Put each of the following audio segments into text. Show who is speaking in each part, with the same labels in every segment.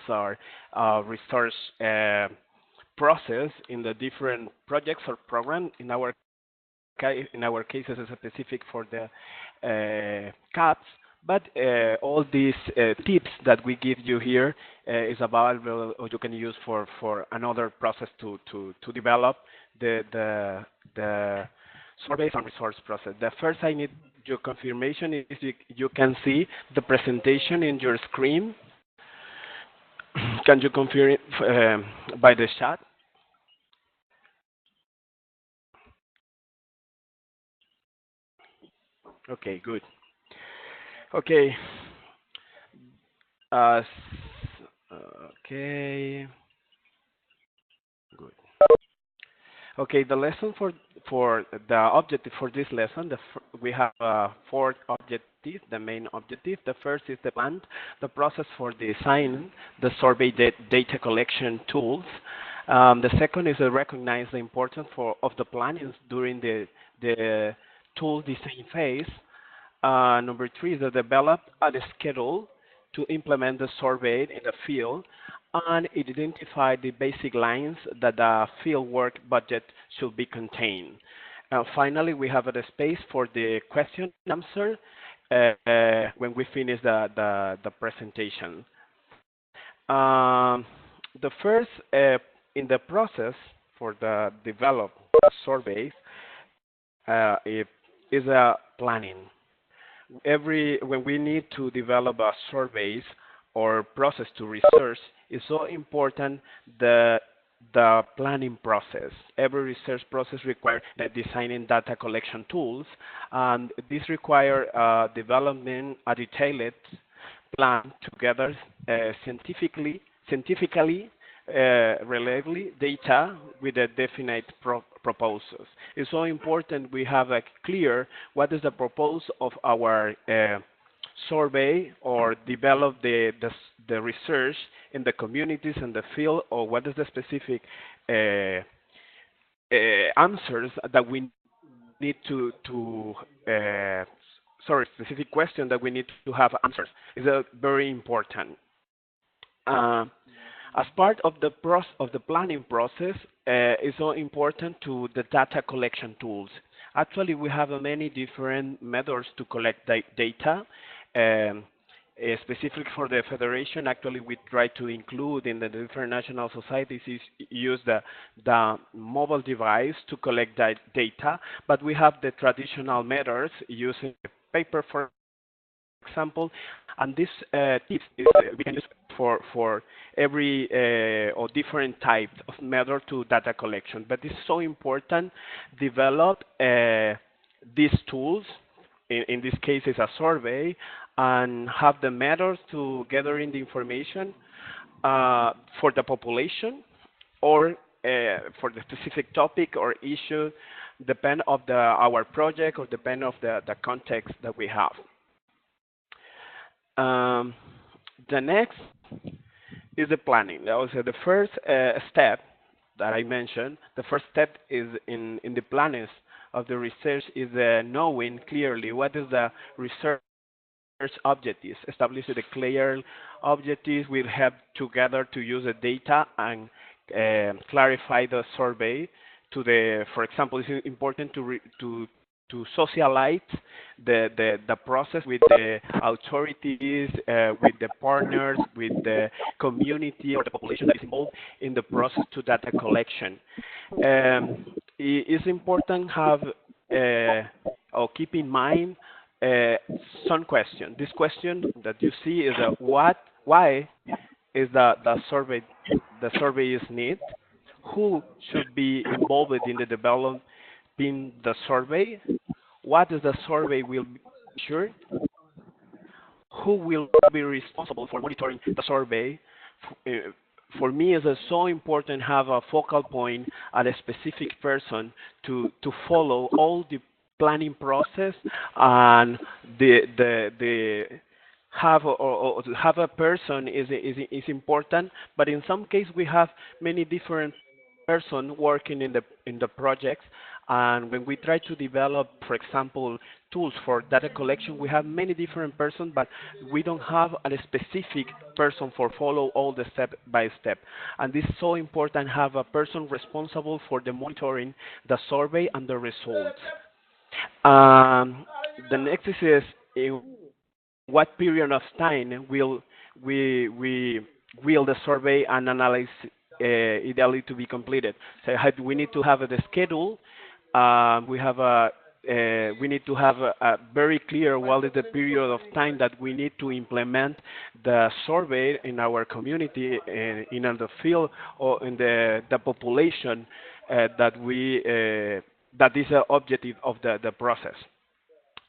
Speaker 1: surveys or research process in the different projects or programs. In our case, it's specific for the CAPs, but all these tips that we give you here is available, or you can use for another process to develop the surveys and resource process. The first I need your confirmation is you can see the presentation in your screen. Can you confirm it by the chat? Okay, good. Okay. Okay. Good. Okay, the lesson for the objective for this lesson, we have four objectives. The main objective. The first is the plan, the process for designing the survey data collection tools. The second is to recognize the importance of the planning during the tool design phase. Number three is to develop a schedule to implement the survey in the field and identify the basic lines that the field work budget should be contained. Finally, we have a space for the question and answer when we finish the presentation. The first in the process for the develop surveys is a planning. When we need to develop a surveys or process to research, it's so important the planning process. Every research process requires designing data collection tools, and this requires developing a detailed plan together scientifically reliably data with a definite proposals. It's so important we have a clear what is the purpose of our survey or develop the research in the communities and the field, or what is the specific answers that we need specific question that we need to have answers. Is very important. As part of the planning process, it's so important to the data collection tools. Actually, we have many different methods to collect data. Specific for the federation, actually, we try to include in the different national societies use the mobile device to collect data, but we have the traditional methods using paper, for example, and this tips we can use for every or different type of method to data collection. But it's so important develop these tools. In this case, it's a survey, and have the methods to gathering the information for the population or for the specific topic or issue, depend of our project or depend of the context that we have. The next is the planning. That was the first step that I mentioned. The first step is in the planning of the research is knowing clearly what is the research objectives. Establishing the clear objectives will help together to use the data and clarify the survey to the. For example, it's important to socialize the process with the authorities, with the partners, with the community or the population that is involved in the process to data collection. It's important have or keep in mind some question. This question that you see is why is the survey is needed? Who should be involved in the development the survey? What is the survey will measure? Who will be responsible for monitoring the survey? For me, it's so important to have a focal point at a specific person to follow all the planning process, and have a person is important. But in some cases, we have many different person working in the projects, And when we try to develop, for example, tools for data collection, we have many different persons, but we don't have a specific person for follow all the step by step. And this is so important, have a person responsible for the monitoring, the survey, and the results. The next is in what period of time we will the survey and analyze ideally to be completed. So we need to have the schedule. We need to have a very clear what is the period of time that we need to implement the survey in our community, in the field, or in the population that is the objective of the process.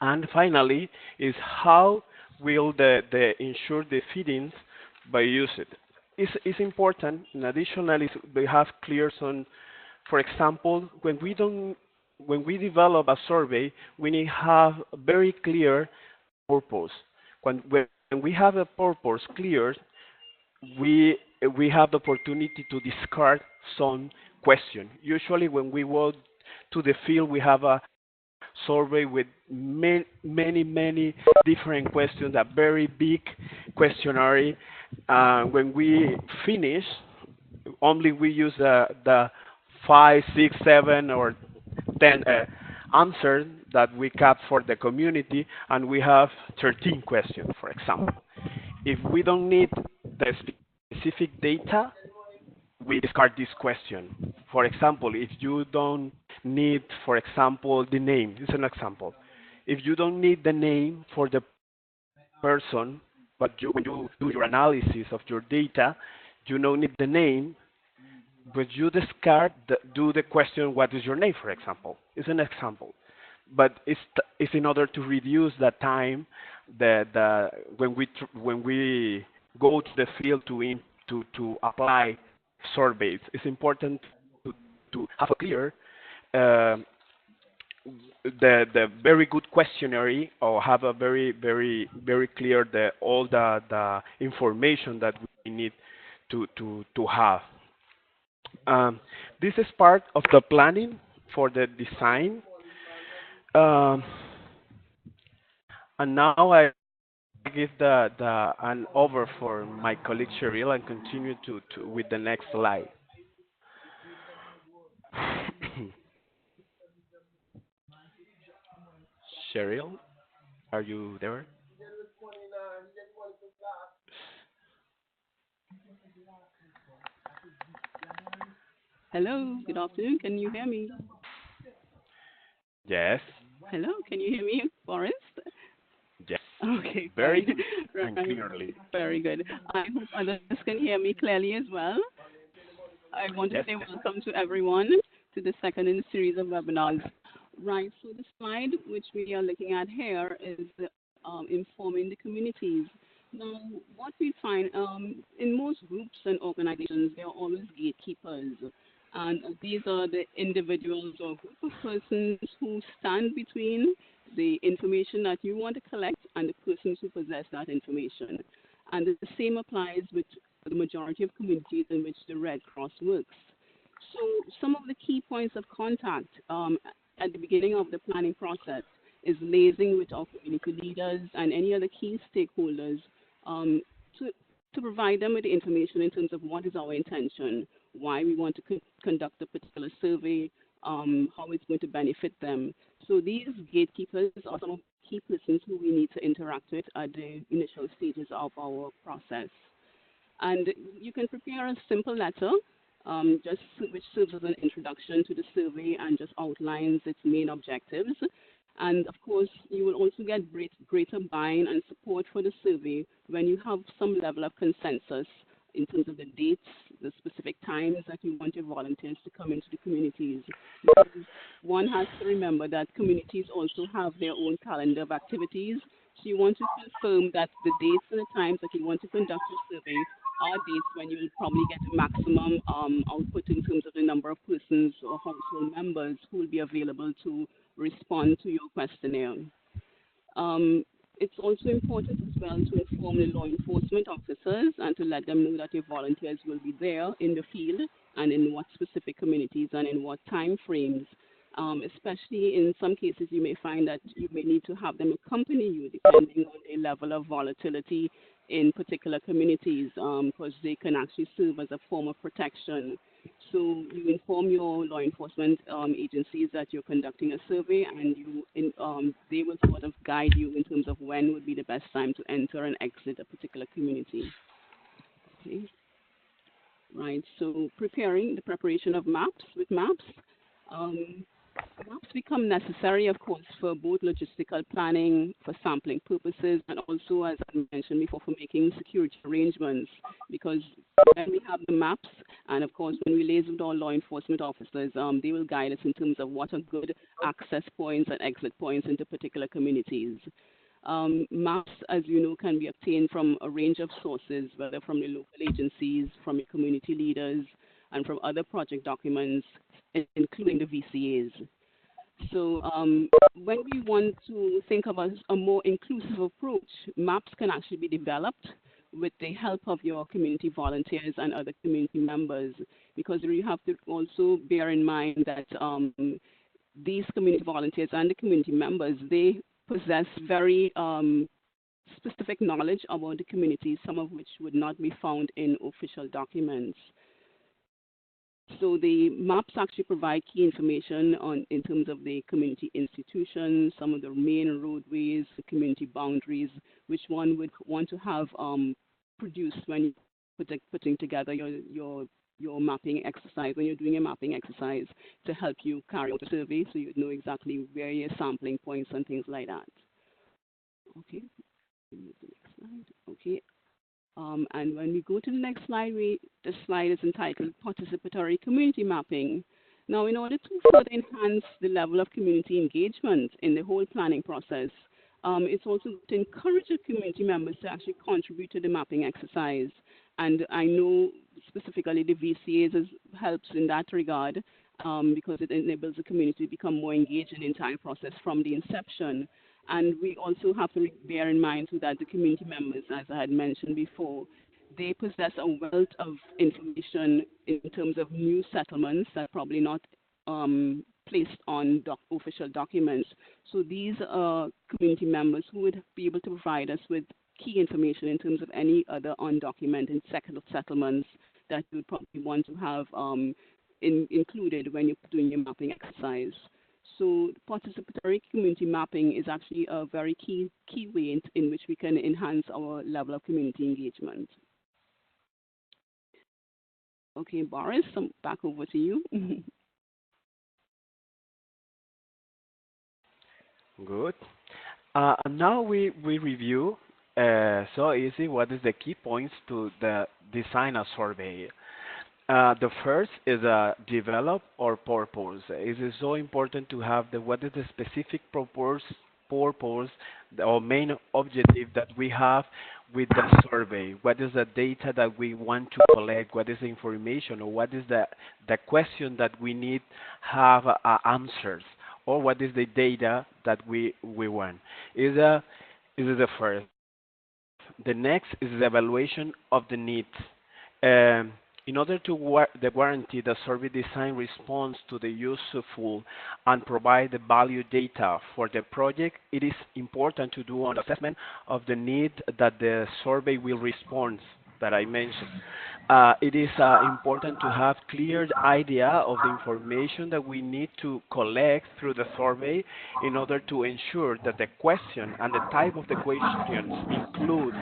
Speaker 1: And finally, is how will the ensure the feedings by use it. It's important. In addition, we have clear some, for example, when we develop a survey, we need to have a very clear purpose. When we have a purpose clear, we we have the opportunity to discard some question. Usually, when we go to the field, we have a survey with many different questions, a very big questionnaire. When we finish, only we use the 5, 6, 7, or 10 answers that we cap for the community, and we have 13 questions, for example. If we don't need the specific data, we discard this question. For example, if you don't need, for example, the name, this is an example. If you don't need the name for the person, but when you do your analysis of your data, you don't need the name, but you discard, do the question, what is your name, for example. It's an example. But it's in order to reduce the time when we go to the field to apply surveys. It's important to have a clear uh, the very good questionnaire, or have a very clear all the information that we need to have. This is part of the planning for the design. Um, and now I give an over for my colleague Cheryl and continue to with the next slide. Cheryl, are you there?
Speaker 2: Hello, good afternoon. Can you hear me?
Speaker 1: Yes,
Speaker 2: Hello, can you hear me, Boris?
Speaker 1: yes,
Speaker 2: Okay,
Speaker 1: very
Speaker 2: fine.
Speaker 1: good and
Speaker 2: Right,
Speaker 1: clearly.
Speaker 2: very good. I hope others can hear me clearly as well. I want to
Speaker 1: Yes,
Speaker 2: say welcome to everyone to the second in the series of webinars. Right, so the slide which we are looking at here is informing the communities. Now, what we find in most groups and organizations, there are always gatekeepers. And these are the individuals or group of persons who stand between the information that you want to collect and the persons who possess that information. And the same applies with the majority of communities in which the Red Cross works. So some of the key points of contact at the beginning of the planning process is liaising with our community leaders and any other key stakeholders um, to, to provide them with the information in terms of what is our intention, why we want to conduct a particular survey, how it's going to benefit them. So these gatekeepers are some of the key persons who we need to interact with at the initial stages of our process. And you can prepare a simple letter, which serves as an introduction to the survey and just outlines its main objectives. And of course, you will also get greater buy-in and support for the survey when you have some level of consensus in terms of the dates, the specific times that you want your volunteers to come into the communities. Because one has to remember that communities also have their own calendar of activities. So you want to confirm that the dates and the times that you want to conduct your survey are dates when you will probably get the maximum output in terms of the number of persons or household members who will be available to respond to your questionnaire. Um, it's also important as well to inform the law enforcement officers and to let them know that your volunteers will be there in the field and in what specific communities and in what time frames. Especially in some cases, you may find that you may need to have them accompany you depending on the level of volatility in particular communities, because they can actually serve as a form of protection. So you inform your law enforcement agencies that you're conducting a survey, and they will sort of guide you in terms of when would be the best time to enter and exit a particular community. Okay, right. So the preparation of maps with maps. Um, Maps become necessary, of course, for both logistical planning, for sampling purposes, and also, as I mentioned before, for making security arrangements. Because when we have the maps, and of course, when we liaise with our law enforcement officers, they will guide us in terms of what are good access points and exit points into particular communities. Maps, as you know, can be obtained from a range of sources, whether from the local agencies, from your community leaders, and from other project documents, including the VCAs. So when we want to think about a more inclusive approach, maps can actually be developed with the help of your community volunteers and other community members, because you have to also bear in mind that these community volunteers and the community members, they possess very specific knowledge about the community, some of which would not be found in official documents. So the maps actually provide key information in terms of the community institutions, some of the main roadways, the community boundaries, which one would want to have produced when you're putting together your mapping exercise, when you're doing a mapping exercise to help you carry out a survey, so you'd know exactly where your sampling points and things like that. Okay, move to the next slide. Okay. And when we go to the next slide, the slide is entitled Participatory Community Mapping. Now, in order to further enhance the level of community engagement in the whole planning process, it's also to encourage the community members to actually contribute to the mapping exercise. And I know specifically the VCAs helps in that regard, because it enables the community to become more engaged in the entire process from the inception. And we also have to bear in mind too that the community members, as I had mentioned before, they possess a wealth of information in terms of new settlements that are probably not placed on official documents. So these are community members who would be able to provide us with key information in terms of any other undocumented settlements that you would probably want to have included when you're doing your mapping exercise. So participatory community mapping is actually a very key way in which we can enhance our level of community engagement. Okay, Boris, back over to you.
Speaker 1: Good. Now we review so easy what is the key points to the design a survey. The first is develop or purpose. It is so important to have what is the specific purpose or main objective that we have with the survey. What is the data that we want to collect? What is the information, or what is the question that we need have answers, or what is the data that we want? Is the first. The next is the evaluation of the needs. In order to guarantee the survey design responds to the useful and provide the value data for the project, it is important to do an assessment of the need that the survey will respond that I mentioned. It is important to have clear idea of the information that we need to collect through the survey in order to ensure that the question and the type of the questions include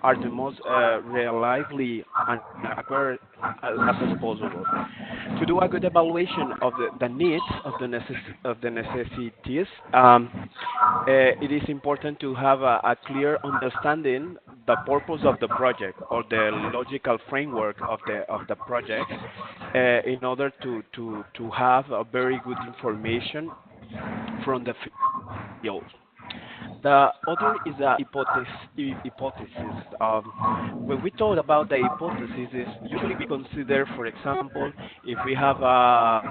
Speaker 1: are the most reliably and accurate as possible. To do a good evaluation of the needs of the necessities, it is important to have a clear understanding the purpose of the project or the logical framework of the project in order to have a very good information from the field. The other is a hypothesis. When we talk about the hypothesis, is usually we consider, for example, if we have a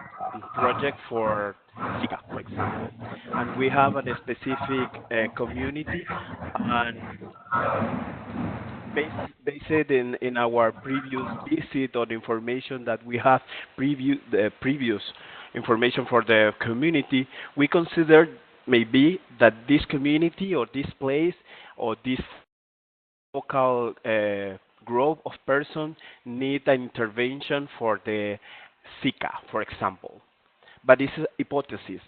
Speaker 1: project for Zika, for example, and we have a specific community, and based in our previous visit or information that we have previous information for the community, we consider maybe that this community or this place or this local group of persons need an intervention for the Zika, for example. But it's a hypothesis.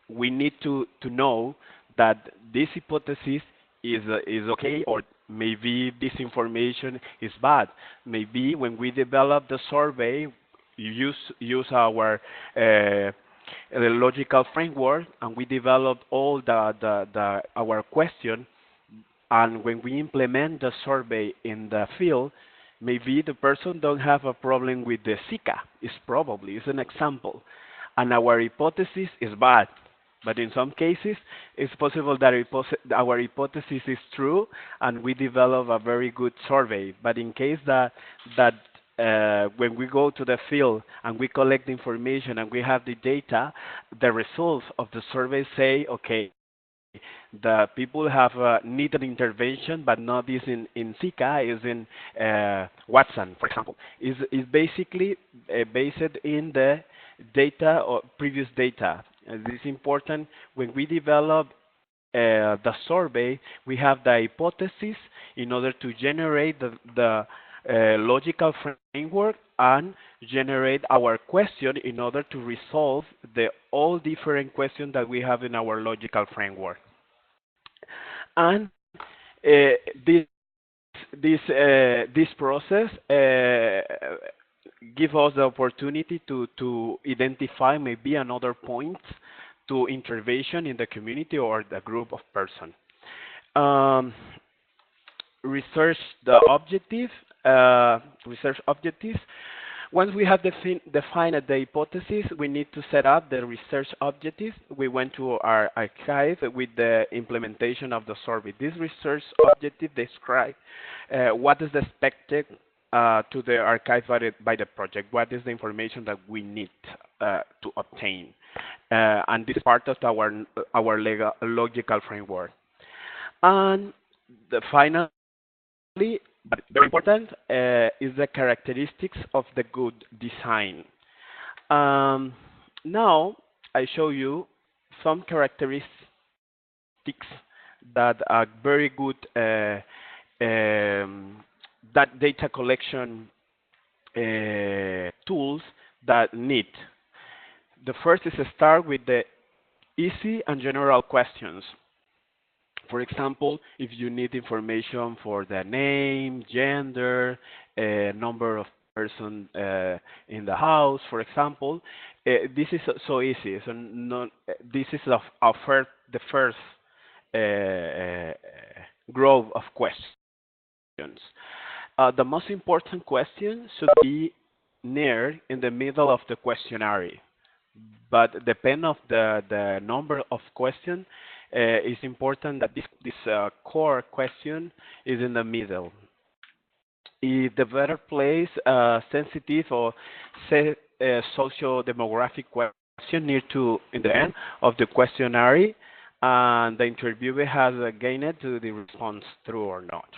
Speaker 1: We need to know that this hypothesis is okay, or maybe this information is bad. Maybe when we develop the survey, use our logical framework, and we develop all the our question, and when we implement the survey in the field, maybe the person don't have a problem with the Zika. It's an example. And our hypothesis is bad. But in some cases, it's possible that our hypothesis is true and we develop a very good survey. But in case that when we go to the field and we collect the information and we have the data, the results of the survey say, okay, the people have needed intervention, but not this in Zika, is in Watson, for example. Is basically based in the data or previous data. This is important when we develop the survey. We have the hypothesis in order to generate the logical framework and generate our question in order to resolve the all different questions that we have in our logical framework. And this this process give us the opportunity to identify maybe another points to intervention in the community or the group of person. Um, research the objective, research objectives. Once we have defined the hypothesis, we need to set up the research objectives. We went to our archive with the implementation of the survey. This research objective describe what is expected to the archive by the project. What is the information that we need to obtain? And this is part of our logical framework. And the final but very important, is the characteristics of the good design. Now, I show you some characteristics that are very good that data collection tools that need. The first is to start with the easy and general questions. For example, if you need information for the name, gender, number of person in the house, for example, this is so easy. So this is the first group of questions. The most important question should be near in the middle of the questionnaire. But depend of the number of questions, it's important that this core question is in the middle. If the better place sensitive or socio-demographic question near to in the end of the questionnaire, and the interviewer has gained to the response true or not.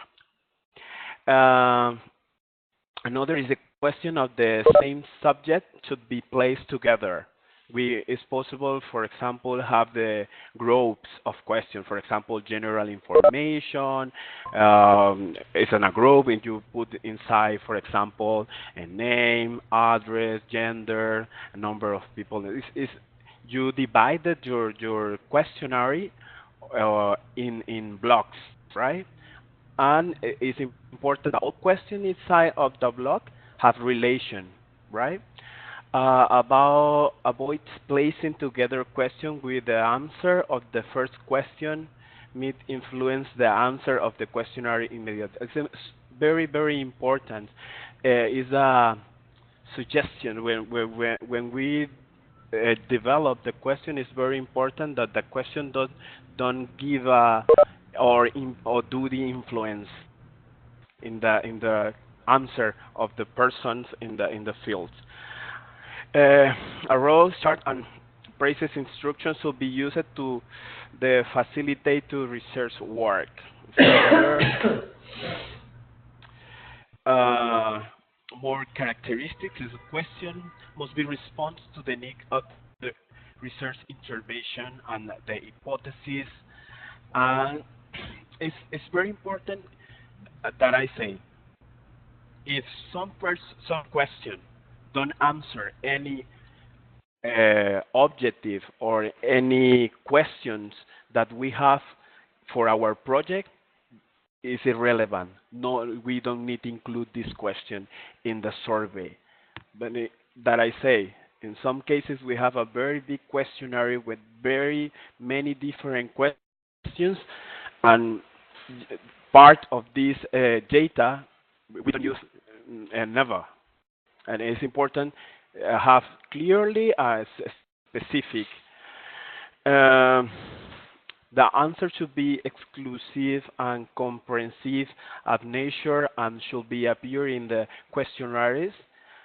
Speaker 1: Another is the question of the same subject should be placed together. It's possible, for example, have the groups of questions. For example, general information. It's in a group, and you put inside, for example, a name, address, gender, a number of people. You divided your questionnaire in blocks, right? And it's important that all questions inside of the block have relation, right? About avoid placing together question with the answer of the first question may influence the answer of the questionnaire immediately. It's very, very important. Is a suggestion when we develop the question. It's very important that the question don't give or do the influence in the answer of the persons in the field. A role chart and process instructions will be used to facilitate to research work. Uh, More characteristics is a question must be response to the need of the research intervention and the hypothesis. And it's very important that I say, if some question don't answer any objective or any questions that we have for our project, is irrelevant. No, we don't need to include this question in the survey. But that I say, in some cases we have a very big questionnaire with very many different questions, and part of this data we don't use never. And it's important have clearly a specific. Um, the answer should be exclusive and comprehensive of nature and should be appear in the questionnaires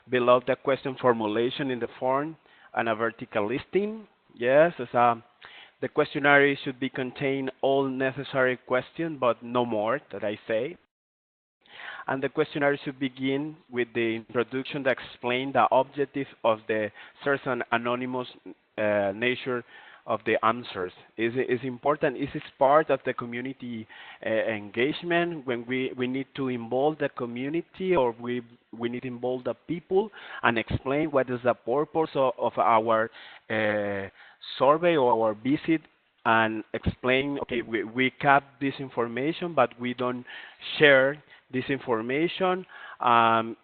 Speaker 1: below the question formulation in the form and a vertical listing. Yes, the questionnaire should be contain all necessary questions, but no more that I say. And the questionnaire should begin with the introduction that explain the objective of the certain anonymous nature of the answers. Is important. Is part of the community engagement when we need to involve the community, or we need to involve the people and explain what is the purpose of our survey or our visit, and explain, okay, we cap this information, but we don't share this information.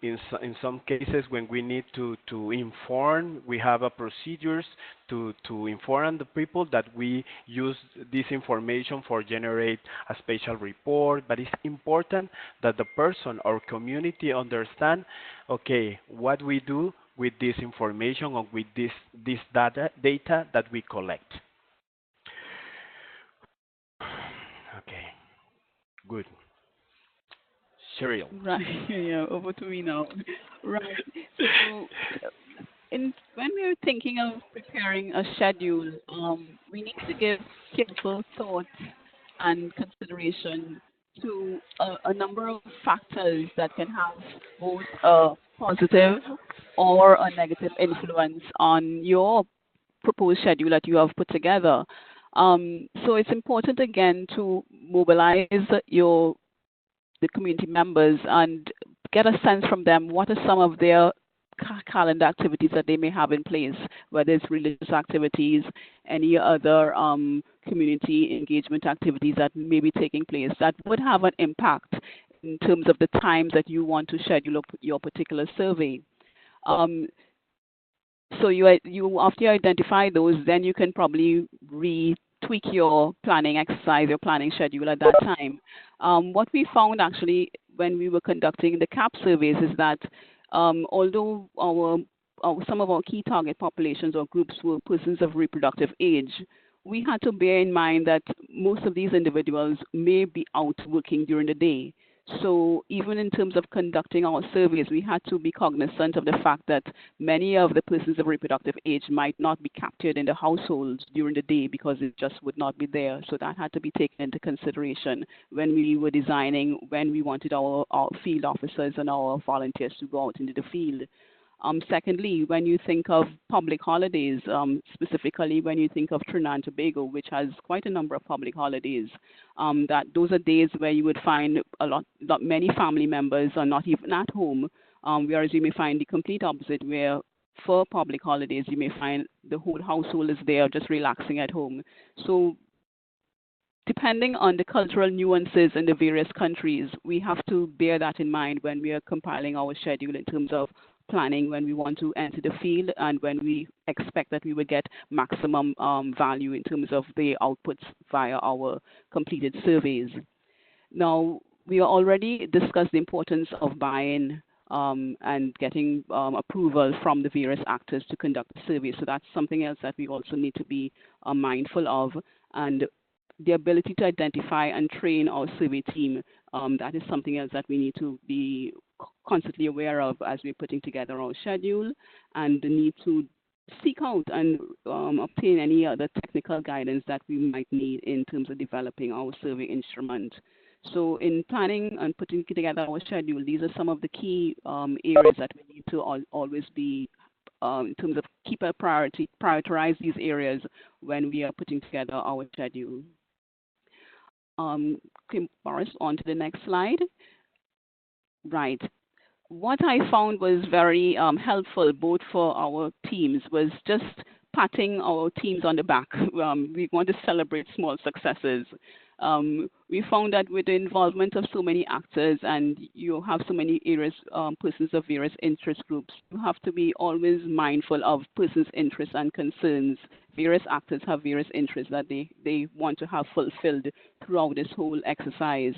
Speaker 1: In some cases, when we need to inform, we have a procedures to inform the people that we use this information for generate a special report. But it's important that the person or community understand, okay, what we do with this information or with this data that we collect. Okay, good. Cheryl.
Speaker 2: Right. Yeah, over to me now. Right. So, when we're thinking of preparing a schedule, we need to give careful thought and consideration to a number of factors that can have both a positive or a negative influence on your proposed schedule that you have put together. So it's important again to mobilize your the community members and get a sense from them what are some of their calendar activities that they may have in place, whether it's religious activities, any other community engagement activities that may be taking place that would have an impact in terms of the times that you want to schedule up your particular survey. Um, so you after you identify those, then you can probably tweak your planning exercise, your planning schedule at that time. What we found actually when we were conducting the KAP surveys is that although some of our key target populations or groups were persons of reproductive age, we had to bear in mind that most of these individuals may be out working during the day. So even in terms of conducting our surveys, we had to be cognizant of the fact that many of the persons of reproductive age might not be captured in the households during the day because it just would not be there. So that had to be taken into consideration when we were designing, when we wanted our field officers and our volunteers to go out into the field. Secondly, when you think of public holidays, specifically when you think of Trinidad and Tobago, which has quite a number of public holidays, that those are days where you would find many family members are not even at home, whereas you may find the complete opposite, where for public holidays you may find the whole household is there just relaxing at home. So depending on the cultural nuances in the various countries, we have to bear that in mind when we are compiling our schedule in terms of planning when we want to enter the field and when we expect that we will get maximum value in terms of the outputs via our completed surveys. Now, we already discussed the importance of buy-in and getting approval from the various actors to conduct the survey. So that's something else that we also need to be mindful of. And the ability to identify and train our survey team, that is something else that we need to be constantly aware of as we're putting together our schedule, and the need to seek out and obtain any other technical guidance that we might need in terms of developing our survey instrument. So in planning and putting together our schedule, these are some of the key areas that we need to always be in terms of keep a prioritize these areas when we are putting together our schedule. Okay, Boris, on to the next slide. Right. What I found was very helpful both for our teams was just patting our teams on the back. We want to celebrate small successes. We found that with the involvement of so many actors and you have so many areas, persons of various interest groups, you have to be always mindful of persons' interests and concerns. Various actors have various interests that they want to have fulfilled throughout this whole exercise.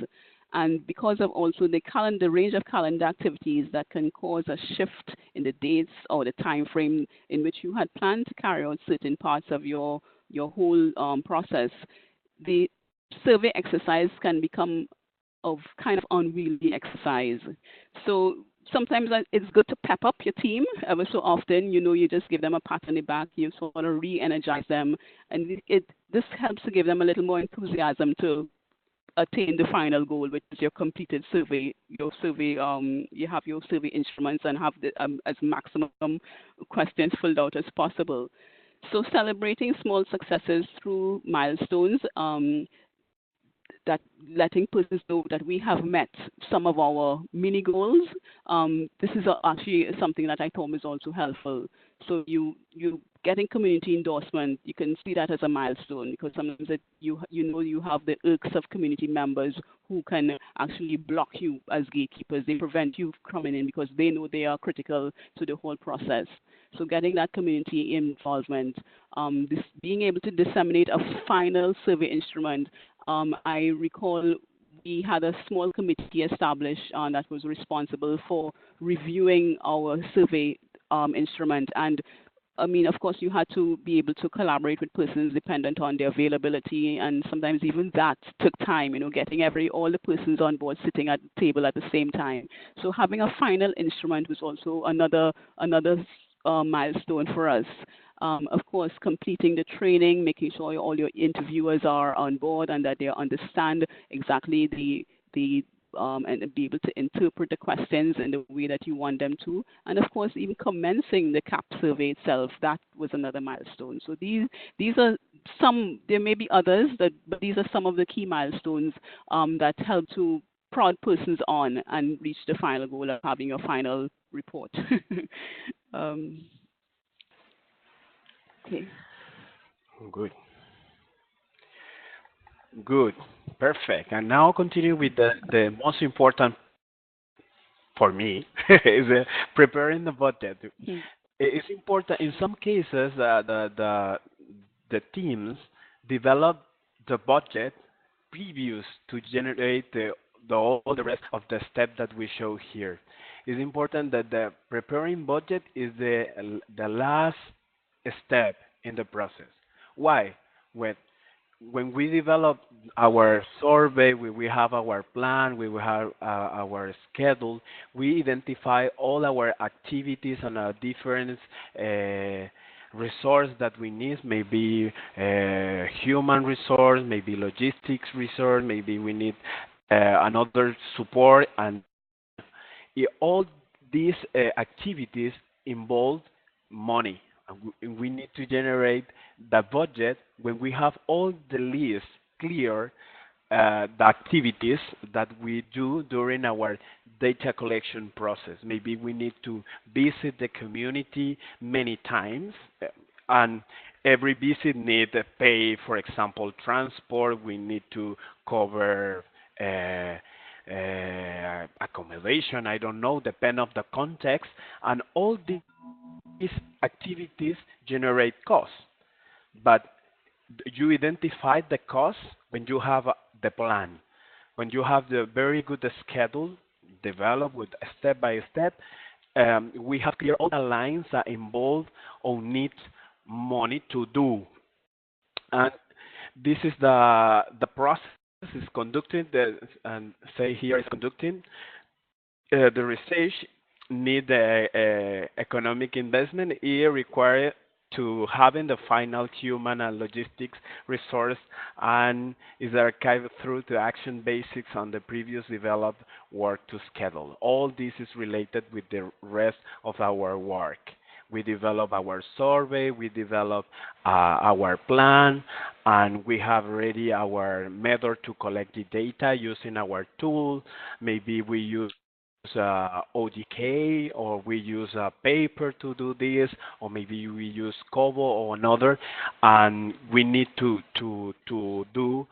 Speaker 2: And because of also the range of calendar activities that can cause a shift in the dates or the time frame in which you had planned to carry out certain parts of your whole process, the survey exercise can become of kind of unwieldy exercise. So sometimes it's good to pep up your team ever so often. You just give them a pat on the back, you sort of re-energize them, and this helps to give them a little more enthusiasm to attain the final goal, which is your completed survey. You have your survey instruments and have as maximum questions filled out as possible. So celebrating small successes through milestones, that letting persons know that we have met some of our mini goals. This is actually something that I thought was also helpful. So you getting community endorsement, you can see that as a milestone because sometimes you have the irks of community members who can actually block you as gatekeepers. They prevent you coming in because they know they are critical to the whole process. So getting that community involvement, being able to disseminate a final survey instrument. I recall we had a small committee established that was responsible for reviewing our survey instrument. And I mean, of course, you had to be able to collaborate with persons dependent on their availability, and sometimes even that took time, getting all the persons on board sitting at the table at the same time. So having a final instrument was also another milestone for us. Of course, completing the training, making sure all your interviewers are on board and that they understand exactly and be able to interpret the questions in the way that you want them to. And of course, even commencing the KAP survey itself, that was another milestone. So these are some, there may be others, but these are some of the key milestones that help to prod persons on and reach the final goal of having your final report. Okay.
Speaker 1: Good. Perfect. And now continue with the most important for me is preparing the budget. It's important in some cases the teams develop the budget previous to generate all the rest of the step that we show here. It's important that the preparing budget is the last step in the process. Why? When we develop our survey, we have our plan, we will have our schedule, we identify all our activities and our different resource that we need, maybe human resource, maybe logistics resource, maybe we need another support, and all these activities involve money. We need to generate the budget when we have all the lists clear, the activities that we do during our data collection process. Maybe we need to visit the community many times, and every visit need to pay, for example, transport. We need to cover accommodation, I don't know, depend of the context, and all these activities generate costs. But you identify the costs when you have the plan, when you have the very good schedule developed with step by step. We have clear all the lines that involve or need money to do, and this is the process is conducted, and say here is conducting. The research need economic investment. It requires to having the final human and logistics resource, and is archived through the action basics on the previous developed work to schedule. All this is related with the rest of our work. We develop our survey, we develop our plan, and we have already our method to collect the data using our tool. Maybe we use ODK, or we use paper to do this, or maybe we use Kobo or another, and we need to do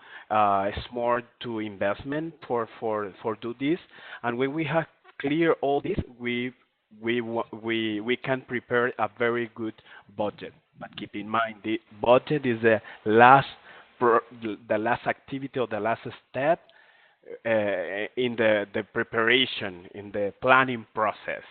Speaker 1: smart to investment for do this. And when we have clear all this, we can prepare a very good budget. But keep in mind, the budget is the the last activity or the last step in the preparation, in the planning process.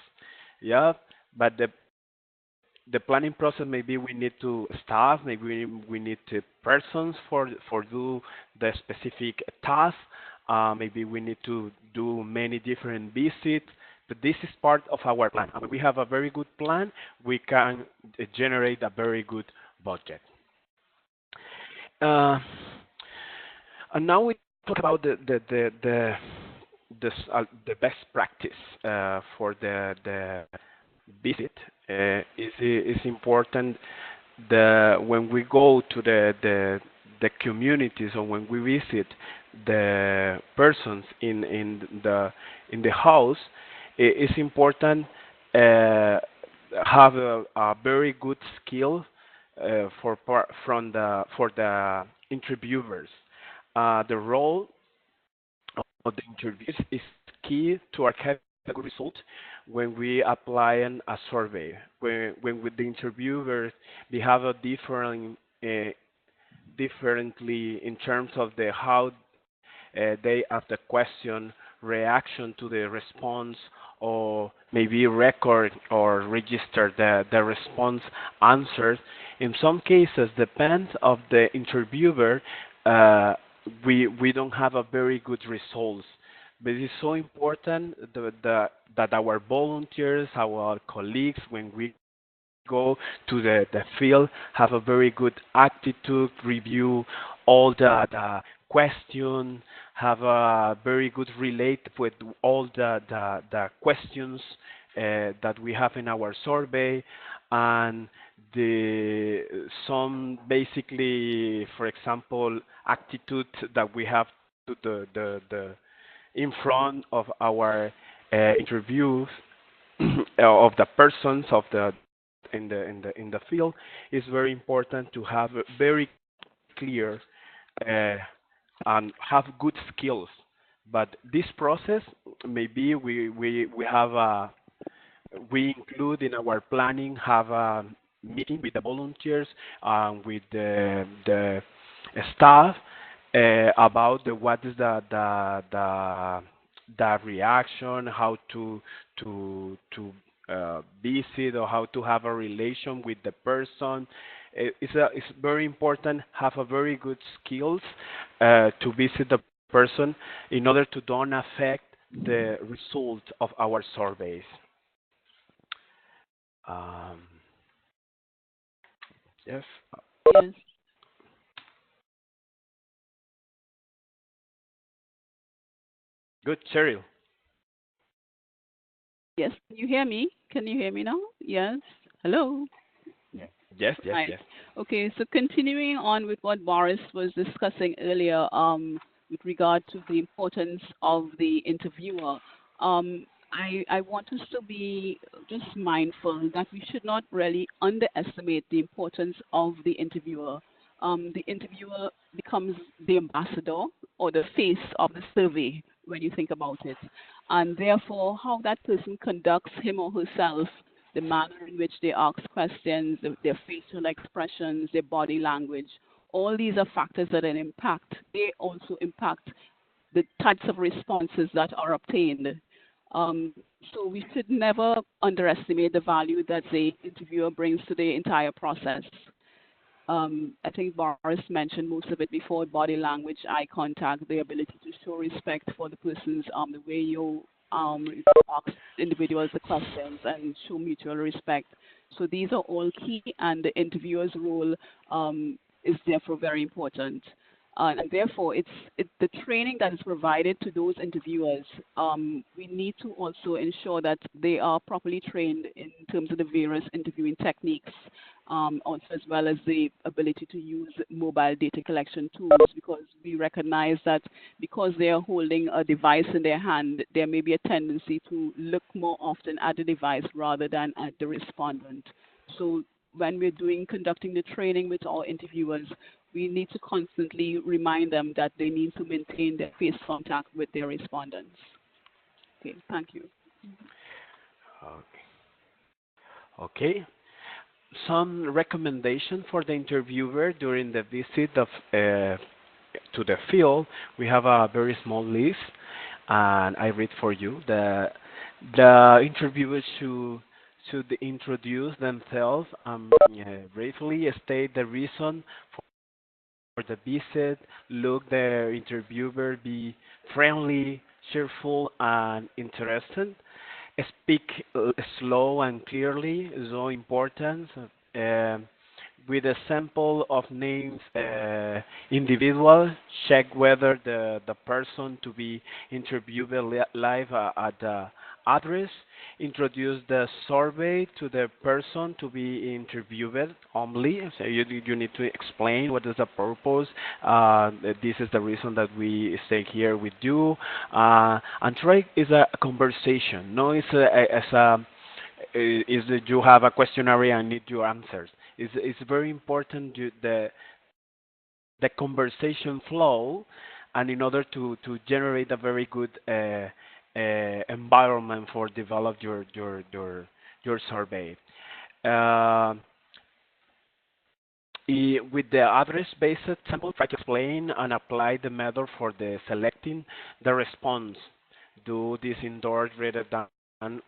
Speaker 1: Yeah, but the planning process, maybe we need to staff, maybe we need to persons for do the specific task. Maybe we need to do many different visits. But this is part of our plan. And when we have a very good plan, we can generate a very good budget. Uh, and now we talk about the best practice for the visit. Is important when we go to the communities, or when we visit the persons in the house. It's important have a very good skill for the interviewers. The role of the interviews is key to archive a good result when we apply a survey. When with the interviewers, we have a differently in terms of the how they ask the question, reaction to the response, or maybe record or register the response answers. In some cases, depends of the interviewer, uh, we don't have a very good results. But it's so important that our volunteers, our colleagues, when we go to the field, have a very good attitude, review all the question, have a very good relate with all the questions that we have in our survey, and the some basically, for example, attitude that we have to the in front of our interviews of the persons of the in the field, is very important to have very clear uh, and have good skills. But this process, maybe we have a we include in our planning, have a meeting with the volunteers, with the staff, about what is the reaction, how to visit, or how to have a relation with the person. It's very important have a very good skills to visit the person in order to don't affect the result of our surveys. Um, yes.
Speaker 2: Yes.
Speaker 1: Good, Cheryl.
Speaker 2: Yes. Can you hear me? Can you hear me now? Yes. Hello.
Speaker 1: Yes, yes,
Speaker 2: Right.
Speaker 1: yes.
Speaker 2: Okay, so continuing on with what Boris was discussing earlier, with regard to the importance of the interviewer, I want us to be just mindful that we should not really underestimate the importance of the interviewer. The interviewer becomes the ambassador or the face of the survey when you think about it. And therefore, how that person conducts him or herself, the manner in which they ask questions, their facial expressions, their body language, all these are factors that an impact. They also impact the types of responses that are obtained. Um, so we should never underestimate the value that the interviewer brings to the entire process. I think Boris mentioned most of it before: body language, eye contact, the ability to show respect for the person's, the way you ask individuals the questions and show mutual respect. So these are all key, and the interviewer's role is therefore very important. and therefore the training that is provided to those interviewers. We need to also ensure that they are properly trained in terms of the various interviewing techniques, also as well as the ability to use mobile data collection tools, because we recognize that because they are holding a device in their hand, there may be a tendency to look more often at the device rather than at the respondent. So when we're conducting the training with our interviewers, we need to constantly remind them that they need to maintain their face contact with their respondents. Okay, thank you.
Speaker 1: Okay. Some recommendation for the interviewer during the visit of to the field. We have a very small list, and I read for you. The interviewers should introduce themselves and briefly state the reason for the visit. Look the interviewer be friendly, cheerful, and interested. Speak slow and clearly is so important. Um with a sample of names individual, check whether the person to be interviewed live at the address. Introduce the survey to the person to be interviewed only. So you need to explain what is the purpose. This is the reason that we stay here with you. And try is a conversation. No, is that you have a questionnaire and need your answers. It's very important the conversation flow, and in order to generate a very good environment for develop your survey. Uh, with the address-based sample, try to explain and apply the method for the selecting the response. Do this indoors rather than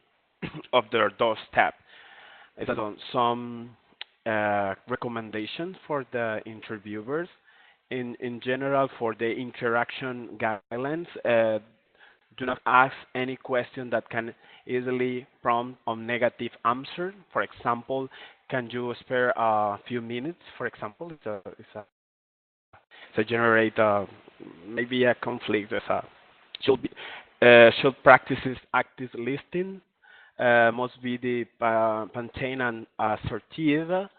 Speaker 1: of their doorstep. It's some recommendations for the interviewers. In general, for the interaction guidelines, do not ask any question that can easily prompt a negative answer. For example, can you spare a few minutes? For example, it's a generate maybe a conflict. Should be should practices active listening. Must be the maintain and assertive.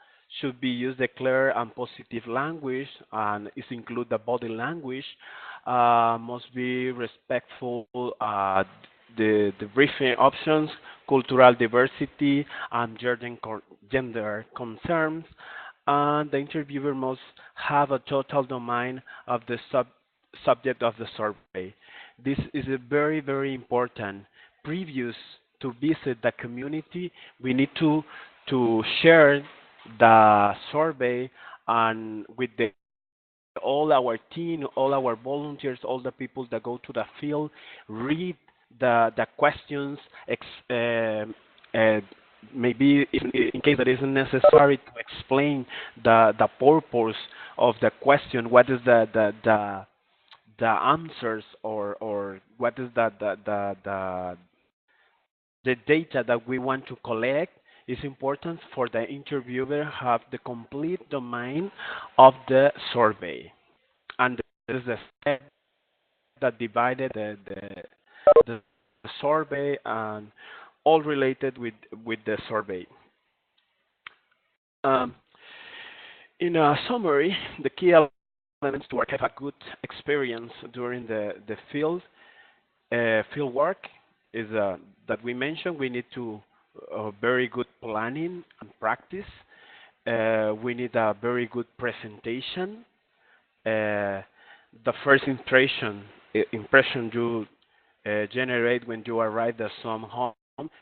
Speaker 1: Should be use the clear and positive language, and is include the body language. Must be respectful. The briefing options, cultural diversity, and gender concerns. And the interviewer must have a total domain of the subject of the survey. This is a very important. Previous to visit the community, we need to share the survey and with all our team, all our volunteers, all the people that go to the field, read the questions, uh, maybe in case that isn't necessary to explain the purpose of the question, what is the answers, or what is the data that we want to collect. Is important for the interviewer have the complete domain of the survey, and there is a step that divided the survey and all related with the survey. Um, in a summary, the key elements to archive a good experience during the field work is that we mentioned. We need to very good planning and practice. We need a very good presentation. The first impression you generate when you arrive at some home,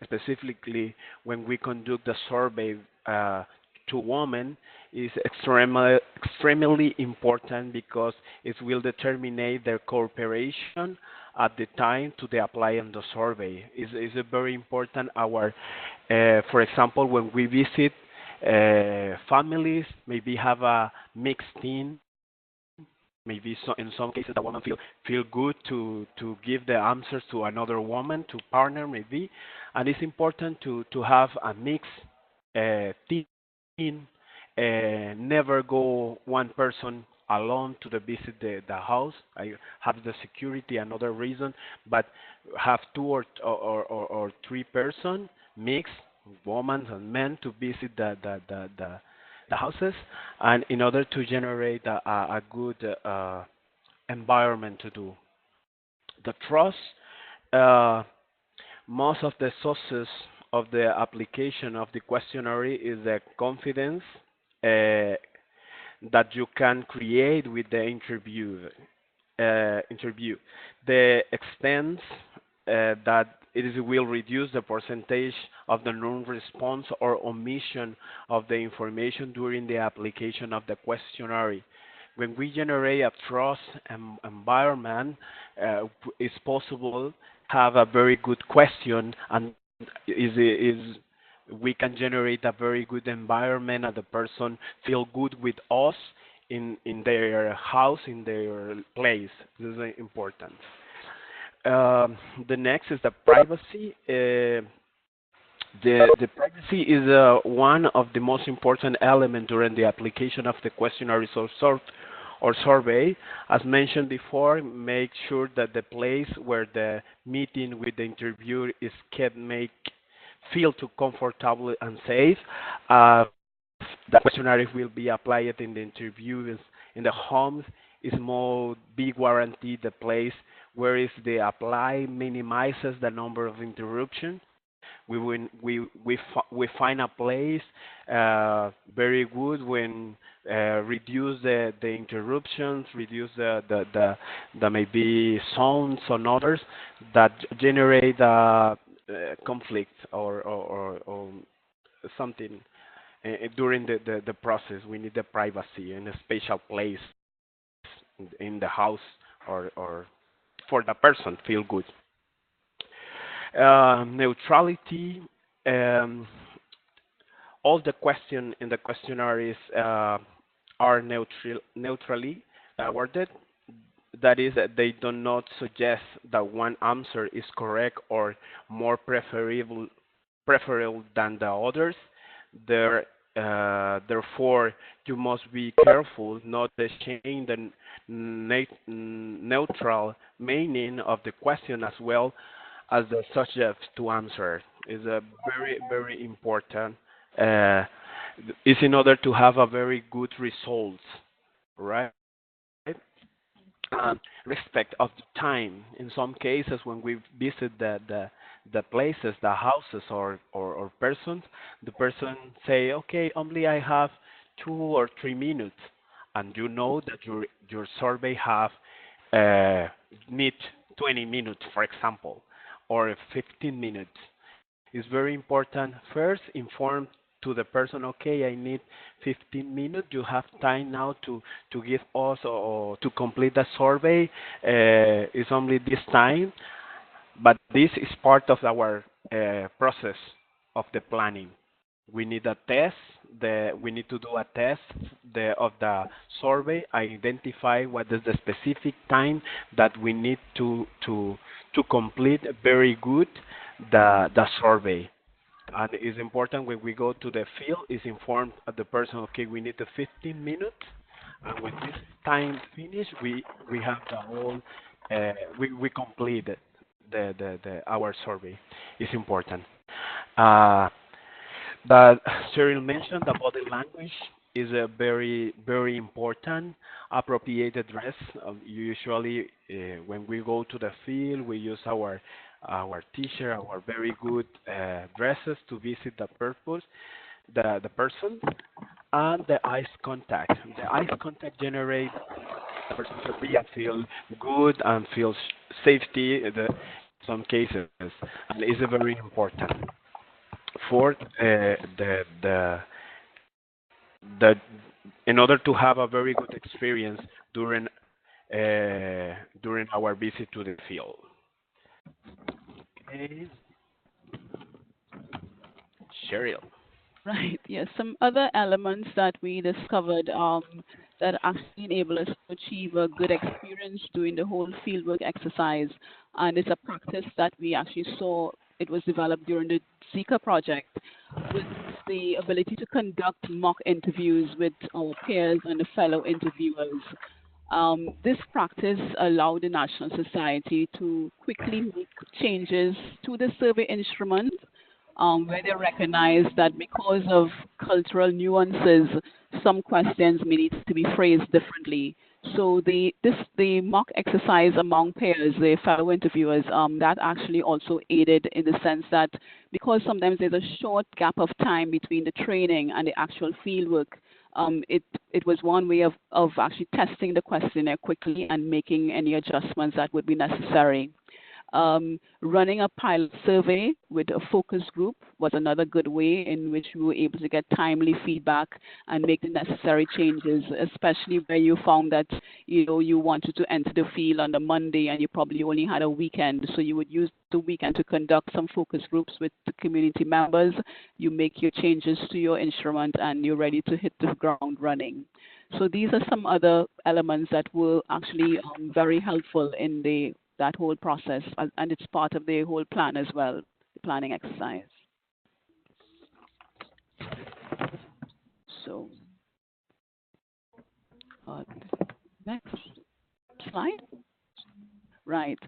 Speaker 1: specifically when we conduct the survey to women, is extremely important because it will determine their cooperation at the time to the applying the survey. Is very important. For example, when we visit families, maybe have a mixed team. Maybe in some cases the woman feel good to give the answers to another woman, to partner maybe, and it's important to have a mixed team. Never go one person alone to the visit the house. I have the security, another reason, but have two or three person mix, women and men, to visit the houses, and in order to generate a good environment to do the trust. Uh, Most of the sources of the application of the questionnaire is the confidence uh, that you can create with the interview. The extent that will reduce the percentage of the non-response or omission of the information during the application of the questionnaire. When we generate a trust environment, it's possible have a very good question, and is we can generate a very good environment and the person feel good with us in their house, in their place. This is important. The next is the privacy. The privacy is one of the most important elements during the application of the questionnaire or survey. As mentioned before, make sure that the place where the meeting with the interviewer is kept make feel too comfortable and safe. The questionnaire will be applied in the interviews in the homes is more be guaranteed the place where is the apply minimizes the number of interruptions. We find a place very good when reduce the interruptions, reduce the maybe sounds and others that generate conflict or something during the process. We need the privacy in a special place in the house or for the person feel good. Neutrality. All the question in the questionnaire is are neutrally worded. That is, that they do not suggest that one answer is correct or more preferable than the others. Therefore, you must be careful not to change the neutral meaning of the question as well as the subject to answer. Is a very important. Uh, is in order to have a very good results, right? Respect of the time. In some cases, when we visit the places, the houses or persons, the person say, okay, only I have 2 or 3 minutes, and you know that your survey have uh, need 20 minutes, for example, or 15 minutes. It's very important. First, inform to the person, okay, I need 15 minutes. You have time now to give us or to complete the survey. It's only this time, but this is part of our process of the planning. We need a test. We need to do a test of the survey. Identify what is the specific time that we need to complete very good the survey. And it's important when we go to the field, is informed at the person, okay, we need the 15 minutes, and when this time finish, we have the whole, we completed the our survey. It's important. Uh, but Cheryl mentioned the body language is a very important. Appropriate dress. Usually, when we go to the field, we use our t-shirt, our very good dresses to visit the purpose, the person, and the eyes contact. The eyes contact generates the person to be and feel good and feel safety. In some cases, and is very important for the in order to have a very good experience during our visit to the field. Okay, Cheryl.
Speaker 2: Right. Yes. Some other elements that we discovered that actually enable us to achieve a good experience during the whole fieldwork exercise, and it's a practice that we actually saw it was developed during the Zika project was the ability to conduct mock interviews with our peers and the fellow interviewers. This practice allowed the National Society to quickly make changes to the survey instrument where they recognize that because of cultural nuances, some questions may need to be phrased differently. So the mock exercise among peers, the fellow interviewers, that actually also aided in the sense that because sometimes there's a short gap of time between the training and the actual fieldwork, it was one way of actually testing the questionnaire quickly and making any adjustments that would be necessary. Running a pilot survey with a focus group was another good way in which we were able to get timely feedback and make the necessary changes, especially where you found that you wanted to enter the field on the Monday and you probably only had a weekend, so you would use the weekend to conduct some focus groups with the community members. You make your changes to your instrument and you're ready to hit the ground running. So these are some other elements that were actually very helpful in that whole process, and it's part of the whole plan as well, the planning exercise. So, next slide. Right.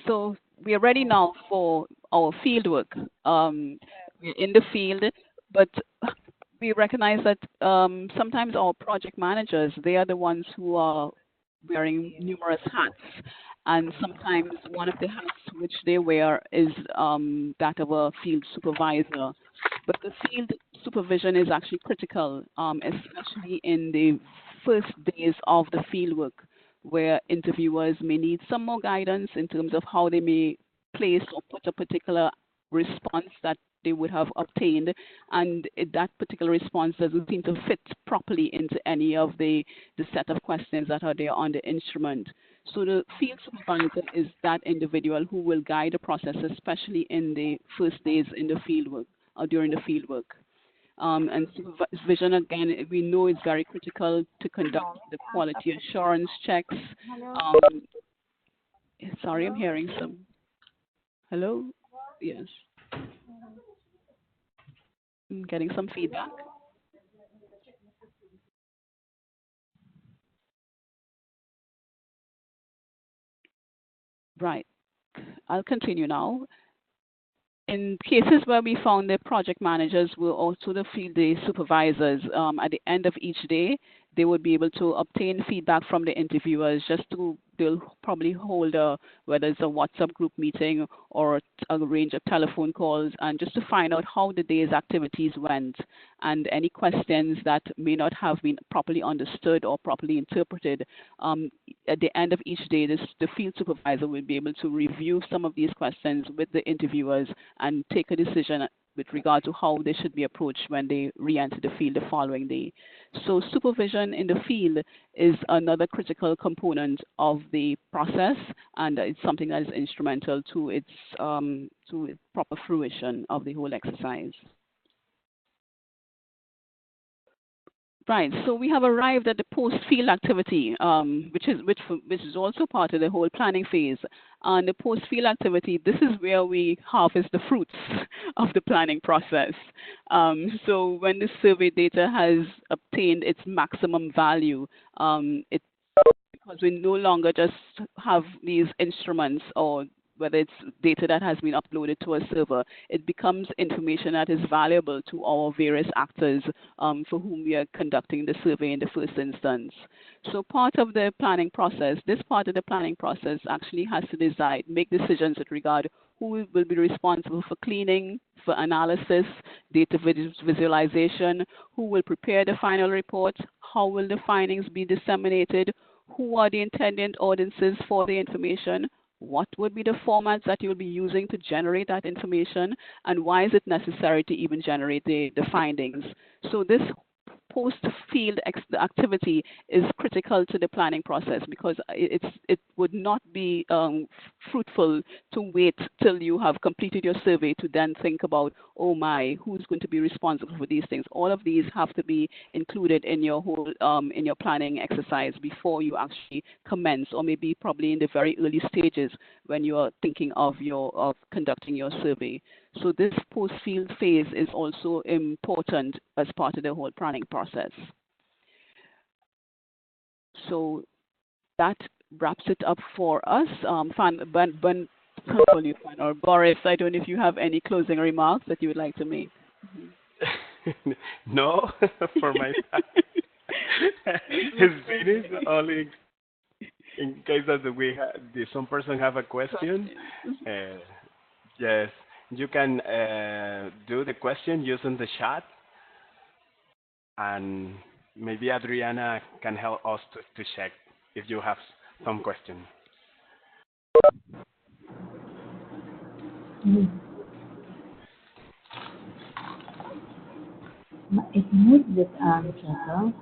Speaker 2: So we are ready now for our field work. We're in the field, but we recognize that sometimes our project managers, they are the ones who are wearing numerous hats. And sometimes one of the hats which they wear is that of a field supervisor. But the field supervision is actually critical, especially in the first days of the field work, where interviewers may need some more guidance in terms of how they may place or put a particular response that they would have obtained, and that particular response doesn't seem to fit properly into any of the set of questions that are there on the instrument. So the field supervisor is that individual who will guide the process, especially in the first days in the field work or during the field work. And supervision, again, we know is very critical to conduct the quality assurance checks. Sorry, I'm hearing some. Hello? Yes. I'm getting some feedback. Right. I'll continue now. In cases where we found the project managers were also the field day supervisors, at the end of each day, they would be able to obtain feedback from the interviewers. They'll probably hold whether it's a WhatsApp group meeting or a range of telephone calls, and just to find out how the day's activities went and any questions that may not have been properly understood or properly interpreted. At the end of each day, the field supervisor will be able to review some of these questions with the interviewers and take a decision with regard to how they should be approached when they re-enter the field the following day. So supervision in the field is another critical component of the process, and it's something that is instrumental to its proper fruition of the whole exercise. Right, so we have arrived at the post-field activity, which is also part of the whole planning phase. And the post-field activity, this is where we harvest the fruits of the planning process. So when the survey data has obtained its maximum value, because we no longer just have these instruments or whether it's data that has been uploaded to a server, it becomes information that is valuable to our various actors for whom we are conducting the survey in the first instance. So part of the planning process, this part of the planning process actually has to make decisions with regard who will be responsible for cleaning, for analysis, data visualization, who will prepare the final report, how will the findings be disseminated, who are the intended audiences for the information, what would be the formats that you'll be using to generate that information, and why is it necessary to even generate the findings. So this post-field activity is critical to the planning process because it would not be fruitful to wait till you have completed your survey to then think about, oh my, who's going to be responsible for these things. All of these have to be included in your whole in your planning exercise before you actually commence, or maybe probably in the very early stages when you are thinking of conducting your survey. So this post-field phase is also important as part of the whole planning process. So that wraps it up for us. Or Boris, I don't know if you have any closing remarks that you would like to make.
Speaker 1: No, for my side. It's finished. Only in case that some person have a question. Uh, yes, you can do the question using the chat, and maybe Adriana can help us to check if you have some question.
Speaker 3: It's moved with Cheryl.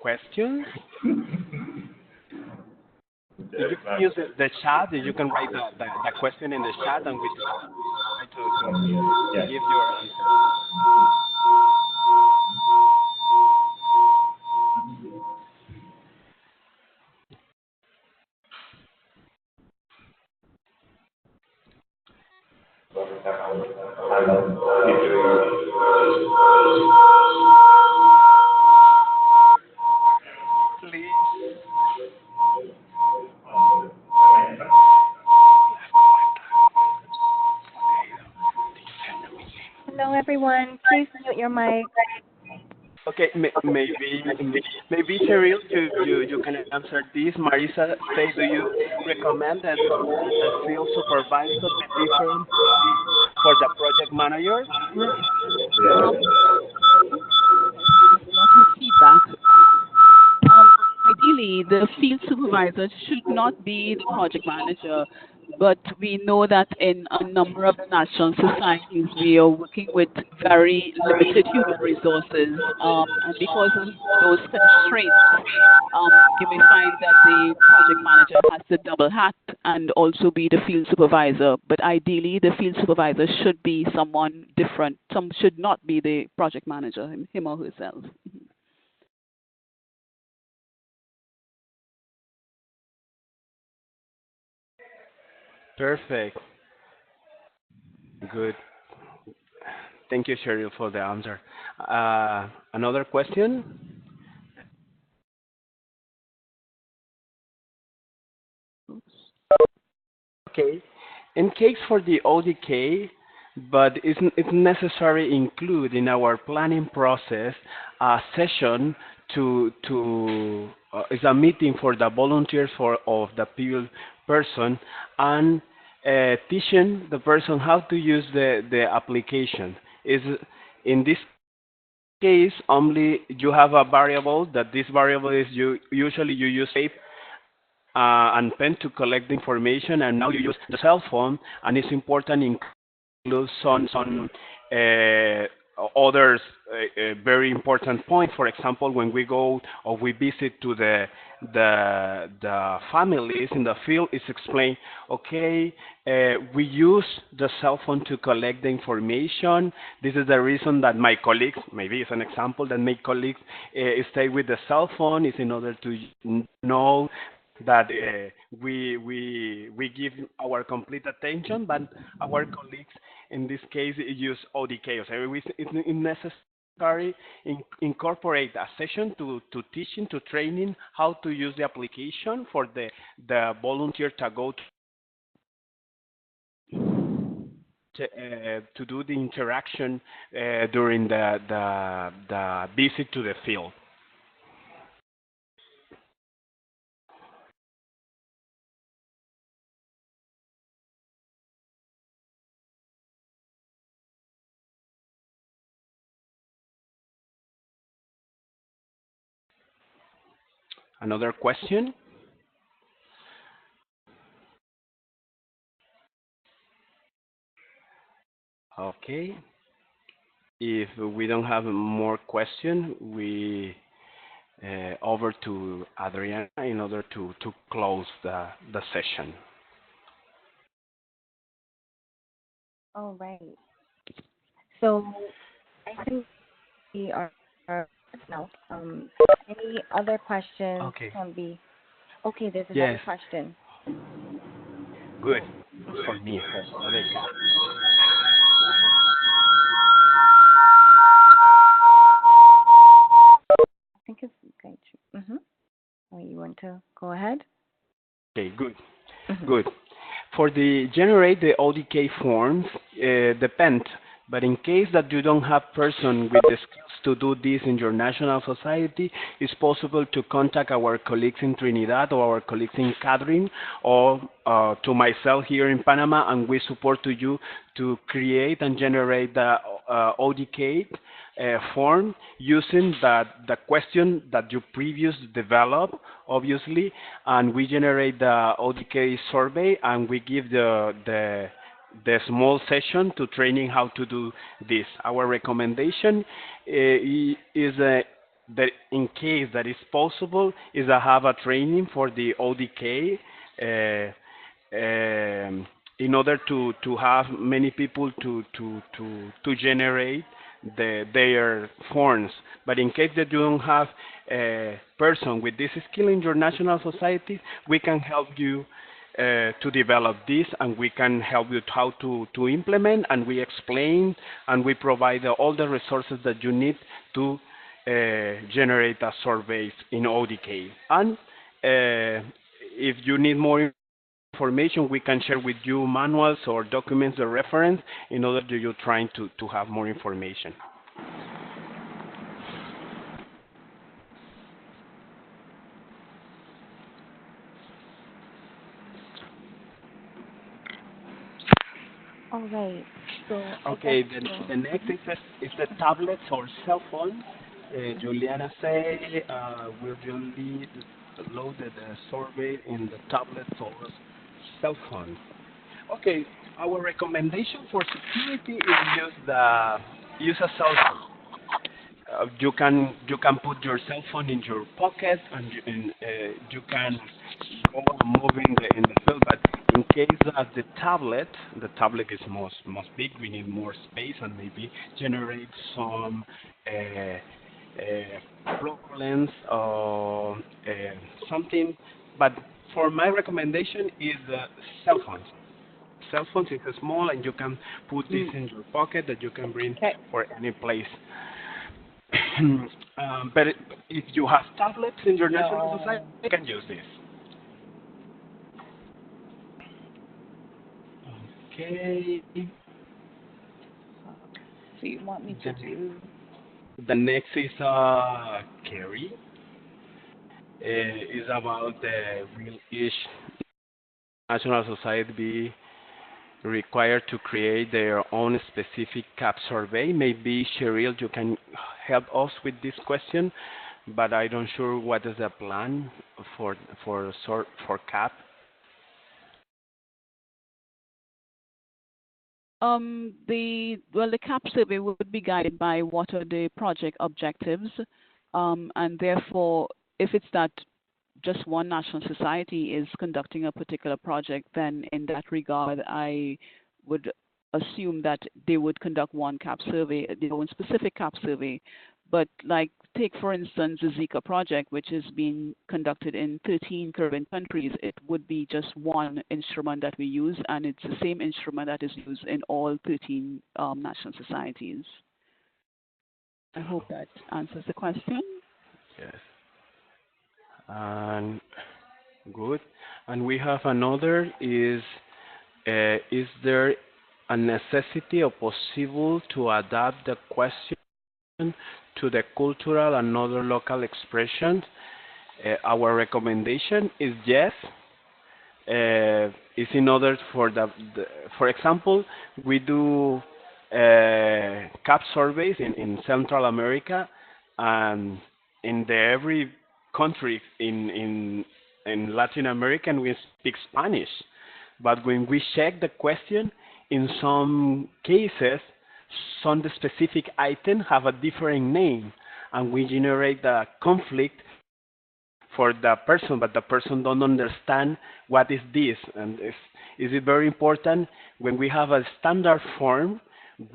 Speaker 1: Questions? You can use the chat. You can write the question in the chat, and we try to give your answer. Please.
Speaker 4: Hello, everyone. Please mute your mic.
Speaker 1: Okay, maybe Cheryl, you can answer this. Marisa say, do you recommend that the field supervisor be different for the project manager?
Speaker 2: Lot of feedback. Ideally, the field supervisor should not be the project manager, but we know that in a number of national societies, we are working with very limited human resources, and because of those constraints, you may find that the project manager has the double hat and also be the field supervisor. But ideally, the field supervisor should be someone different. Some should not be the project manager, him or herself.
Speaker 1: Perfect. Good. Thank you, Cheryl, for the answer. Another question? Okay. In case for the ODK, but it's necessary include in our planning process a session it's a meeting for the volunteers of the field person and teaching the person how to use the application. Is in this case only you have a variable that this variable is usually you use tape and pen to collect the information, and now you use the cell phone, and it's important include some others very important point. For example, when we go or we visit to the families in the field, it's explained. Okay, we use the cell phone to collect the information. This is the reason that my colleagues, maybe it's an example that my colleagues stay with the cell phone is in order to know that we give our complete attention, but our colleagues in this case use ODK. So it's necessary incorporate a session to teaching, to training how to use the application for the volunteer to go to do the interaction during the visit to the field. Another question? Okay. If we don't have more question, we over to Adriana in order to close the session.
Speaker 4: All right. So I think we are now. Any other questions
Speaker 1: Okay.
Speaker 4: can be. Okay, there's another
Speaker 1: Yes.
Speaker 4: question.
Speaker 1: Good. For me. Okay.
Speaker 4: I think it's going to. Oh, you want to go ahead?
Speaker 1: Okay. Good.
Speaker 4: Mhm.
Speaker 1: Good. For the generate the ODK forms, depend. But in case that you don't have person with the skills to do this in your national society, it's possible to contact our colleagues in Trinidad or our colleagues in Catherine or to myself here in Panama, and we support to you to create and generate the ODK form using the question that you previously developed, obviously, and we generate the ODK survey and we give the small session to training how to do this. Our recommendation is that in case that is possible is to have a training for the ODK in order to have many people to generate their forms. But in case that you don't have a person with this skill in your national society, we can help you to develop this, and we can help you how to implement, and we explain, and we provide all the resources that you need to generate a survey in ODK. And if you need more information, we can share with you manuals or documents or reference in order to you trying to have more information.
Speaker 4: All right. So
Speaker 1: Okay, the next is the tablets or cell phones. Juliana say will you load the survey in the tablets or cell phone? Okay, our recommendation for security is use a cell phone. You can put your cell phone in your pocket, and you can go and move in the field. But in case of the tablet is most big. We need more space and maybe generate some problems or something. But for my recommendation is cell phones. Cell phones is small, and you can put this in your pocket that you can bring
Speaker 4: okay.
Speaker 1: for any place. But if you have tablets in your national society, you can use this. Okay.
Speaker 2: So you want me to do?
Speaker 1: The next is Kerry. Is about the real ish national society be required to create their own specific CAP survey. Maybe Cheryl, you can help us with this question, but I don't sure what is the plan for CAP.
Speaker 2: The CAP survey would be guided by what are the project objectives, and therefore, if it's that just one national society is conducting a particular project, then in that regard, I would assume that they would conduct one CAP survey, their own specific CAP survey. But like, take for instance the Zika project, which is being conducted in 13 Caribbean countries. It would be just one instrument that we use, and it's the same instrument that is used in all 13 national societies. I hope that answers the question.
Speaker 1: Yes. And good. And we have another is there a necessity or possible to adapt the question to the cultural and other local expressions? Our recommendation is yes. Is in order for for example, we do CAP surveys in Central America, and in every country in Latin America, we speak Spanish. But when we check the question, in some cases, some specific items have a different name, and we generate a conflict for the person, but the person don't understand what is this. And is it very important when we have a standard form,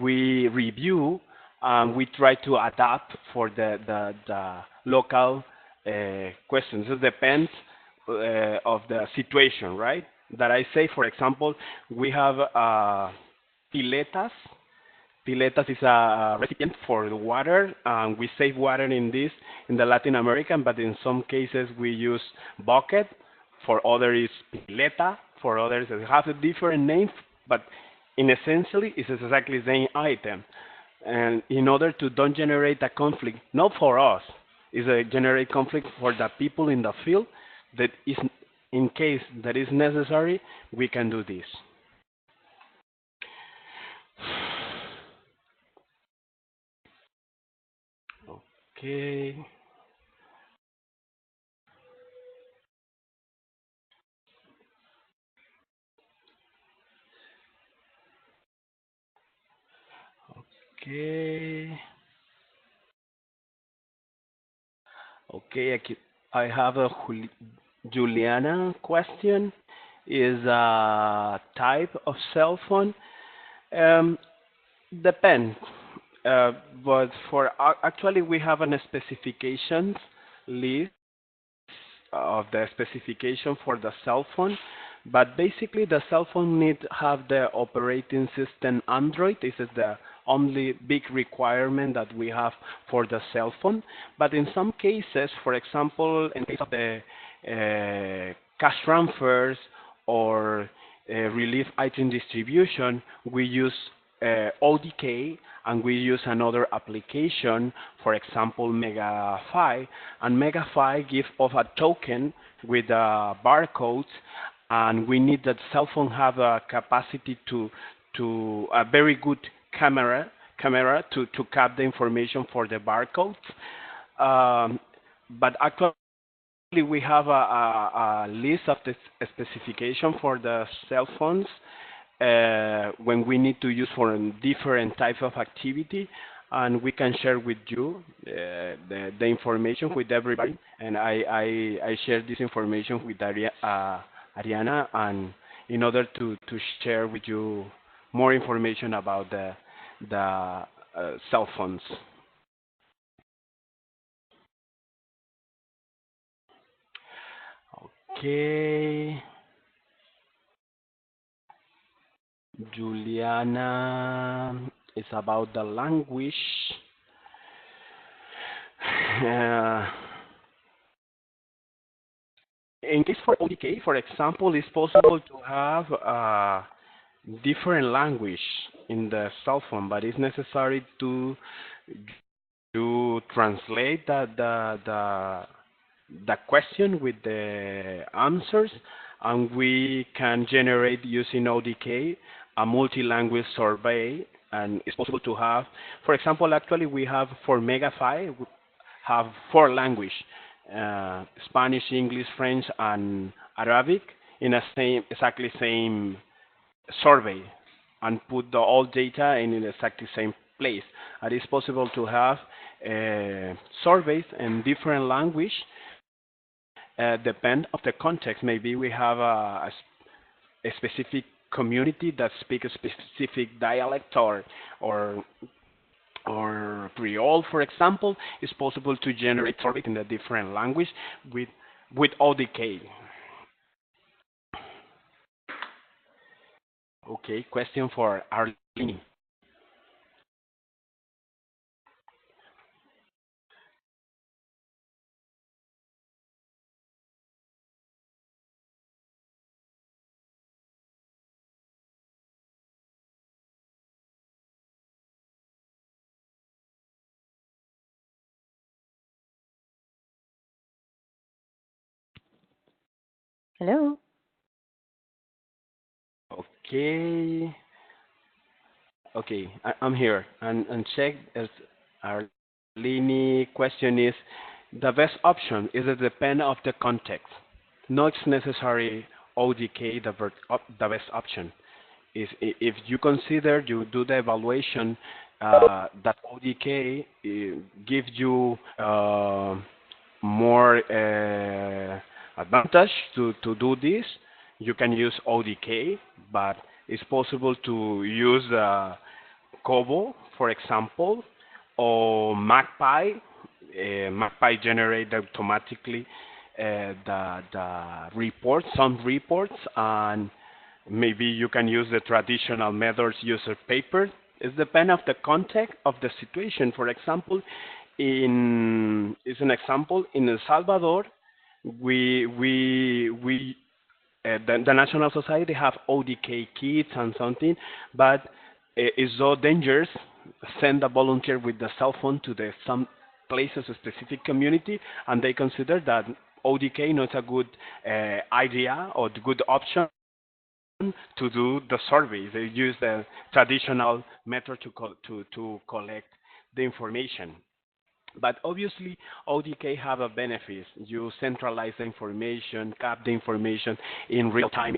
Speaker 1: we review and we try to adapt for the local questions. It depends of the situation, right? That I say, for example, we have piletas. Piletas is a recipient for the water, and we save water in this in the Latin American, but in some cases we use bucket. For others, is pileta. For others, it has a different name, but in essentially, it's exactly the same item. And in order to don't generate a conflict, not for us, is a generate conflict for the people in the field. That is, in case that is necessary, we can do this. Okay. Okay. Okay. I have a Juliana question. Is a type of cell phone? Um, Depends. Uh, but for actually, we have an specifications list of the specification for the cell phone. But basically, the cell phone need have the operating system Android. This is the only big requirement that we have for the cell phone. But in some cases, for example, in case of the cash transfers or relief item distribution, we use ODK, and we use another application, for example, MegaFi, and MegaFi gives off a token with barcodes, and we need that cell phone have a capacity to a very good camera to cap the information for the barcodes. But actually, we have a list of the specification for the cell phones when we need to use for different types of activity, and we can share with you the information with everybody. And I share this information with Ariana, and in order to share with you more information about the cell phones. Okay, Juliana is about the language. Uh, in case for ODK, for example, it's possible to have different language in the cell phone, but it's necessary to translate the question with the answers, and we can generate using ODK a multi-language survey, and it's possible to have, for example, actually we have for MegaFi, we have 4 languages, Spanish, English, French, and Arabic in a exactly same survey, and put the all data in exactly same place. And it's possible to have surveys in different language, depend of the context. Maybe we have a specific community that speaks a specific dialect or Creole, for example. It's possible to generate survey in a different language with ODK. Okay, question for Arlene.
Speaker 4: Hello.
Speaker 1: Okay, okay, I'm here. And check as Arlene question is, the best option is it depend of the context. Not necessary ODK the best option. Is if you consider you do the evaluation that ODK gives you more advantage to do this, you can use ODK, but it's possible to use Kobo, for example, or MagPie. MagPie generates automatically the reports, some reports, and maybe you can use the traditional methods, use a paper. It depends of the context of the situation. For example, is an example in El Salvador, the National Society have ODK kits and something, but it's so dangerous. Send a volunteer with the cell phone to the some places, a specific community, and they consider that ODK not a good idea or good option to do the survey. They use the traditional method to collect the information. But obviously, ODK have a benefit. You centralize the information, cap the information in real time.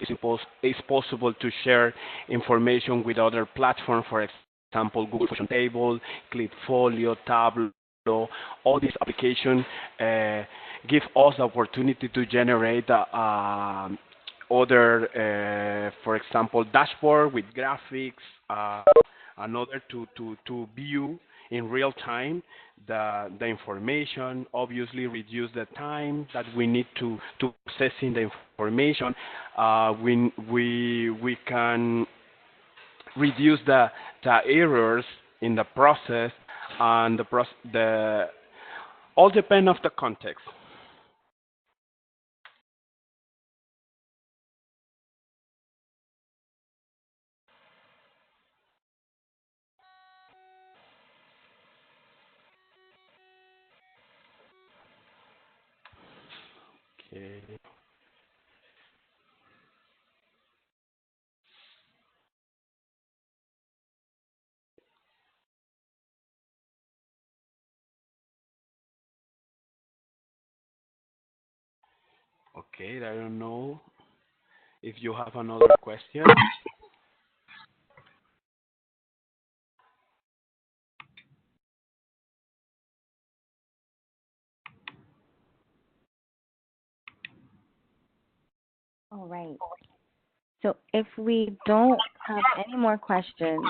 Speaker 1: It's possible to share information with other platforms, for example, Google Fusion Table, Clipfolio, Tableau. All these applications give us the opportunity to generate other, for example, dashboard with graphics, another to view in real time the information, obviously reduce the time that we need to processing the information. We can reduce the errors in the process, and the all depend of the context. Okay. Okay, I don't know if you have another question.
Speaker 4: All right. So if we don't have any more questions,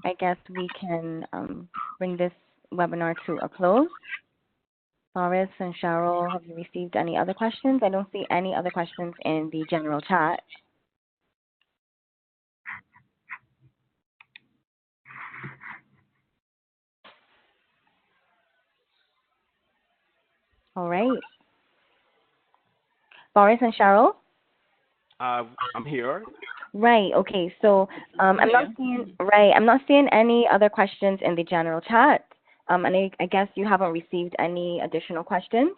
Speaker 4: I guess we can bring this webinar to a close. Boris and Cheryl, have you received any other questions? I don't see any other questions in the general chat. All right. Boris and Cheryl?
Speaker 1: I'm here.
Speaker 4: Right. Okay. So I'm not seeing any other questions in the general chat. And I guess you haven't received any additional questions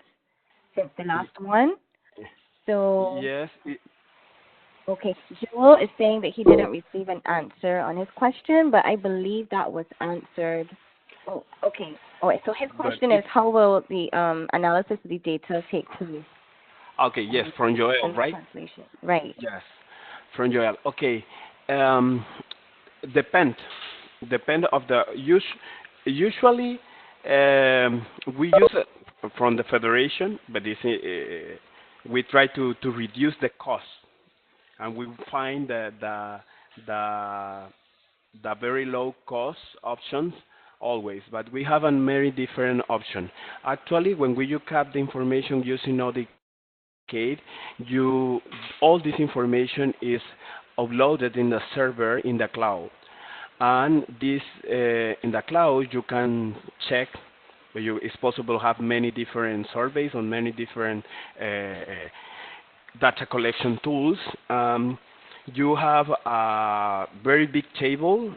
Speaker 4: since the last one. So
Speaker 1: Yes.
Speaker 4: okay, Joel is saying that he didn't receive an answer on his question, but I believe that was answered. Oh, okay. All right. So his question is, how will the analysis of the data take place?
Speaker 1: Okay. Yes, from Joel, right?
Speaker 4: Translation. Right.
Speaker 1: Yes, from Joel. Okay. Depend of the usually we use it from the federation, but we try to reduce the cost, and we find the very low cost options always, but we have a very different option. Actually, when we cap the information using ODK, all this information is uploaded in the server in the cloud. And this in the cloud, you can check. It's possible to have many different surveys on many different data collection tools. You have a very big table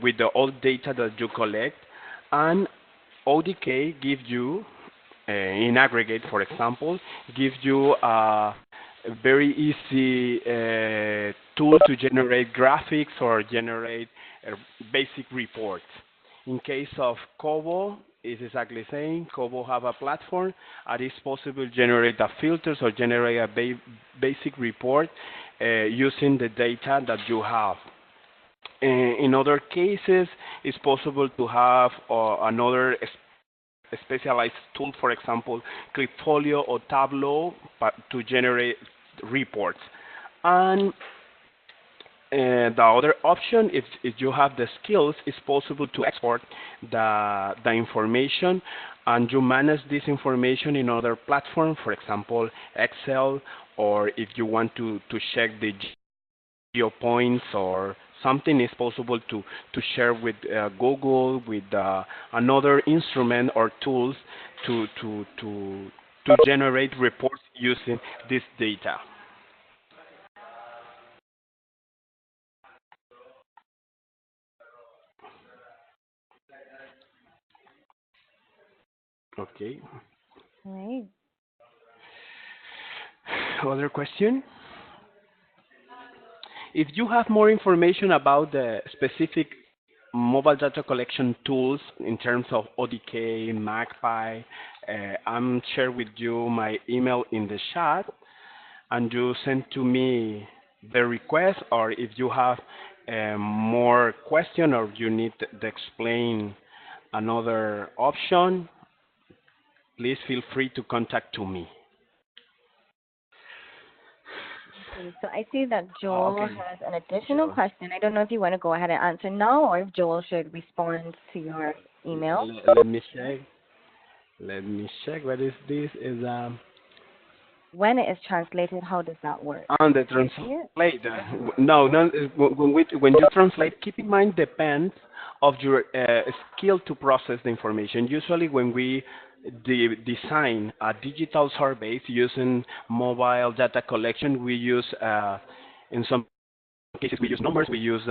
Speaker 1: with all data that you collect, and ODK gives you, in aggregate, for example, gives you a very easy tool to generate graphics or generate basic reports. In case of Kobo, it's exactly the same. Kobo have a platform, and it's possible to generate the filters or generate a basic report using the data that you have. In other cases, it's possible to have another specialized tool, for example, Clipfolio or Tableau, to generate reports. And the other option, if you have the skills, it's possible to export the information and you manage this information in other platforms, for example, Excel, or if you want to check the geopoints or something, is possible to share with Google, with another instrument or tools to generate reports using this data. Okay.
Speaker 4: Right.
Speaker 1: Other question? If you have more information about the specific mobile data collection tools in terms of ODK, MagPie, I'm share with you my email in the chat, and you send to me the request, or if you have more question or you need to explain another option, please feel free to contact to me.
Speaker 4: Okay, so I see that Joel
Speaker 1: Okay.
Speaker 4: has an additional
Speaker 1: Sure.
Speaker 4: question. I don't know if you want to go ahead and answer now or if Joel should respond to your email.
Speaker 1: Let me check. Let me check. What is this? Is
Speaker 4: When it is translated, how does that work?
Speaker 1: on the
Speaker 4: Do you see it?
Speaker 1: translate. No, no. When you translate, keep in mind depends of your skill to process the information. Usually, when we design a digital surveys using mobile data collection, we use in some cases we use numbers, we use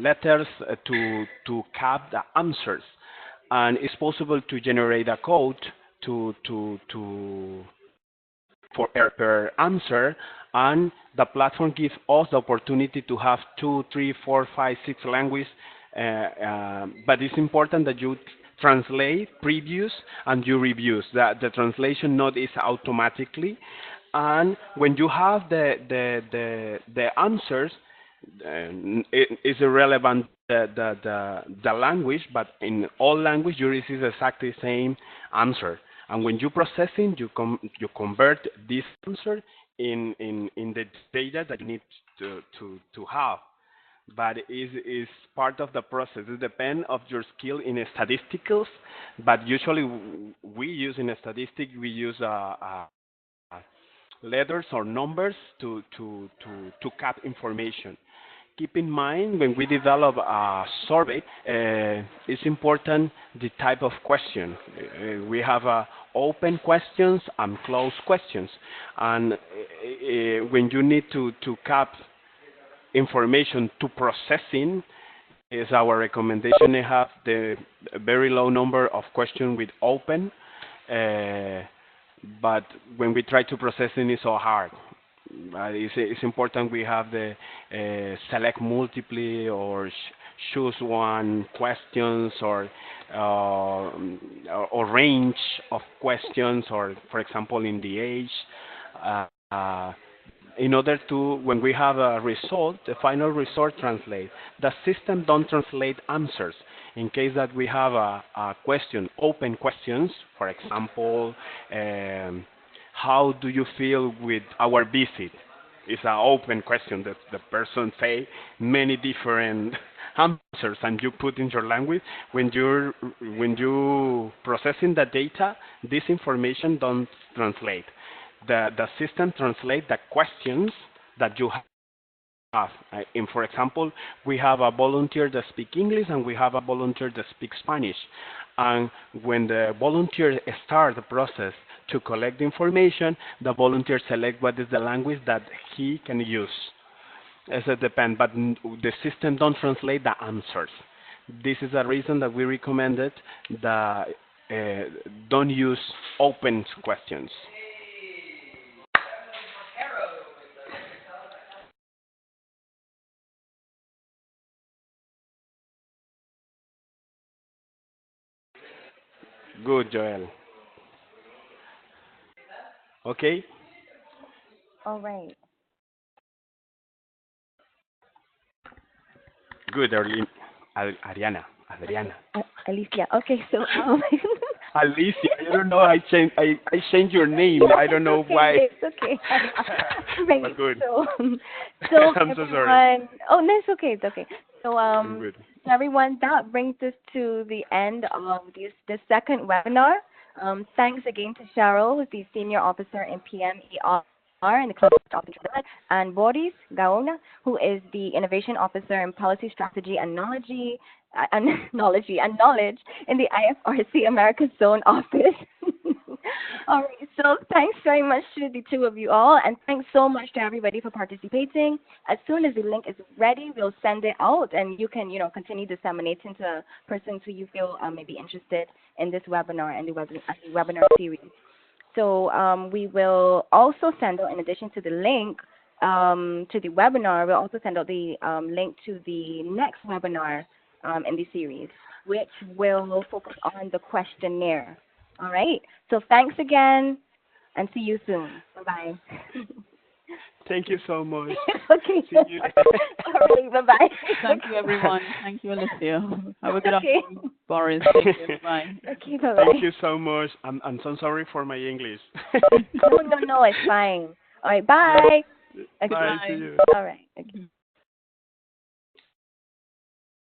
Speaker 1: letters to cap the answers, and it's possible to generate a code to for per answer, and the platform gives us the opportunity to have 2, 3, 4, 5, 6 languages. But it's important that you translate previous and you reviews. The translation not is automatically, and when you have the answers, it is irrelevant the language, but in all language you receive exactly the same answer. And when you processing, you convert this answer in the data that you need to have. But is part of the process. It depends of your skill in statisticals, but usually we use in a statistic, we use letters or numbers to cap information. Keep in mind when we develop a survey, it's important the type of question. We have open questions and closed questions, and when you need to cap information to processing, is our recommendation to have the very low number of questions with open, but when we try to processing, it's so hard. It's important we have the select multiply or choose one questions, or range of questions, or for example in the age. Uh, uh, in order to, when we have a result, the final result translate. The system don't translate answers. In case that we have a question, open questions, for example, how do you feel with our visit? It's an open question that the person say many different answers, and you put in your language. When you processing the data, this information don't translate. The system translate the questions that you have. And for example, we have a volunteer that speak English and we have a volunteer that speaks Spanish. And when the volunteer start the process to collect the information, the volunteer select what is the language that he can use. As it depends, but the system don't translate the answers. This is a reason that we recommended that don't use open questions. Good, Joel. Okay.
Speaker 4: All right.
Speaker 1: Good, Ariana. Adriana.
Speaker 4: Alicia. Okay, so
Speaker 1: Alicia, I don't know. I changed your name. I don't know
Speaker 4: Okay,
Speaker 1: why.
Speaker 4: it's okay. Right.
Speaker 1: But good.
Speaker 4: So
Speaker 1: I'm so sorry.
Speaker 4: everyone. Oh, no, it's okay. It's okay. So
Speaker 1: I'm good.
Speaker 4: everyone, that brings us to the end of the second webinar. Thanks again to Cheryl, who's the Senior Officer in PMER in the Cluster of Control, and Boris Gaona, who is the Innovation Officer in Policy Strategy and Knowledge in the IFRC America Zone Office. All right, so thanks very much to the two of you all, and thanks so much to everybody for participating. As soon as the link is ready, we'll send it out, and you can, continue disseminating to persons who you feel may be interested in this webinar and the webinar series. So we will also send out, in addition to the link to the webinar, we'll also send out the link to the next webinar in the series, which will focus on the questionnaire. All right. So thanks again, and see you soon. Bye-bye.
Speaker 1: Thank you so much.
Speaker 4: Okay.
Speaker 1: See you.
Speaker 4: All right. Bye-bye.
Speaker 2: Thank you, everyone. Thank you, Alicia. Have a good
Speaker 4: Okay.
Speaker 2: afternoon, Boris. Thank you. Bye.
Speaker 4: Okay. Bye-bye.
Speaker 1: Thank you so much. I'm so sorry for my English.
Speaker 4: No, it's fine. All right. Bye. Okay.
Speaker 1: Bye. See you.
Speaker 4: All right. Okay.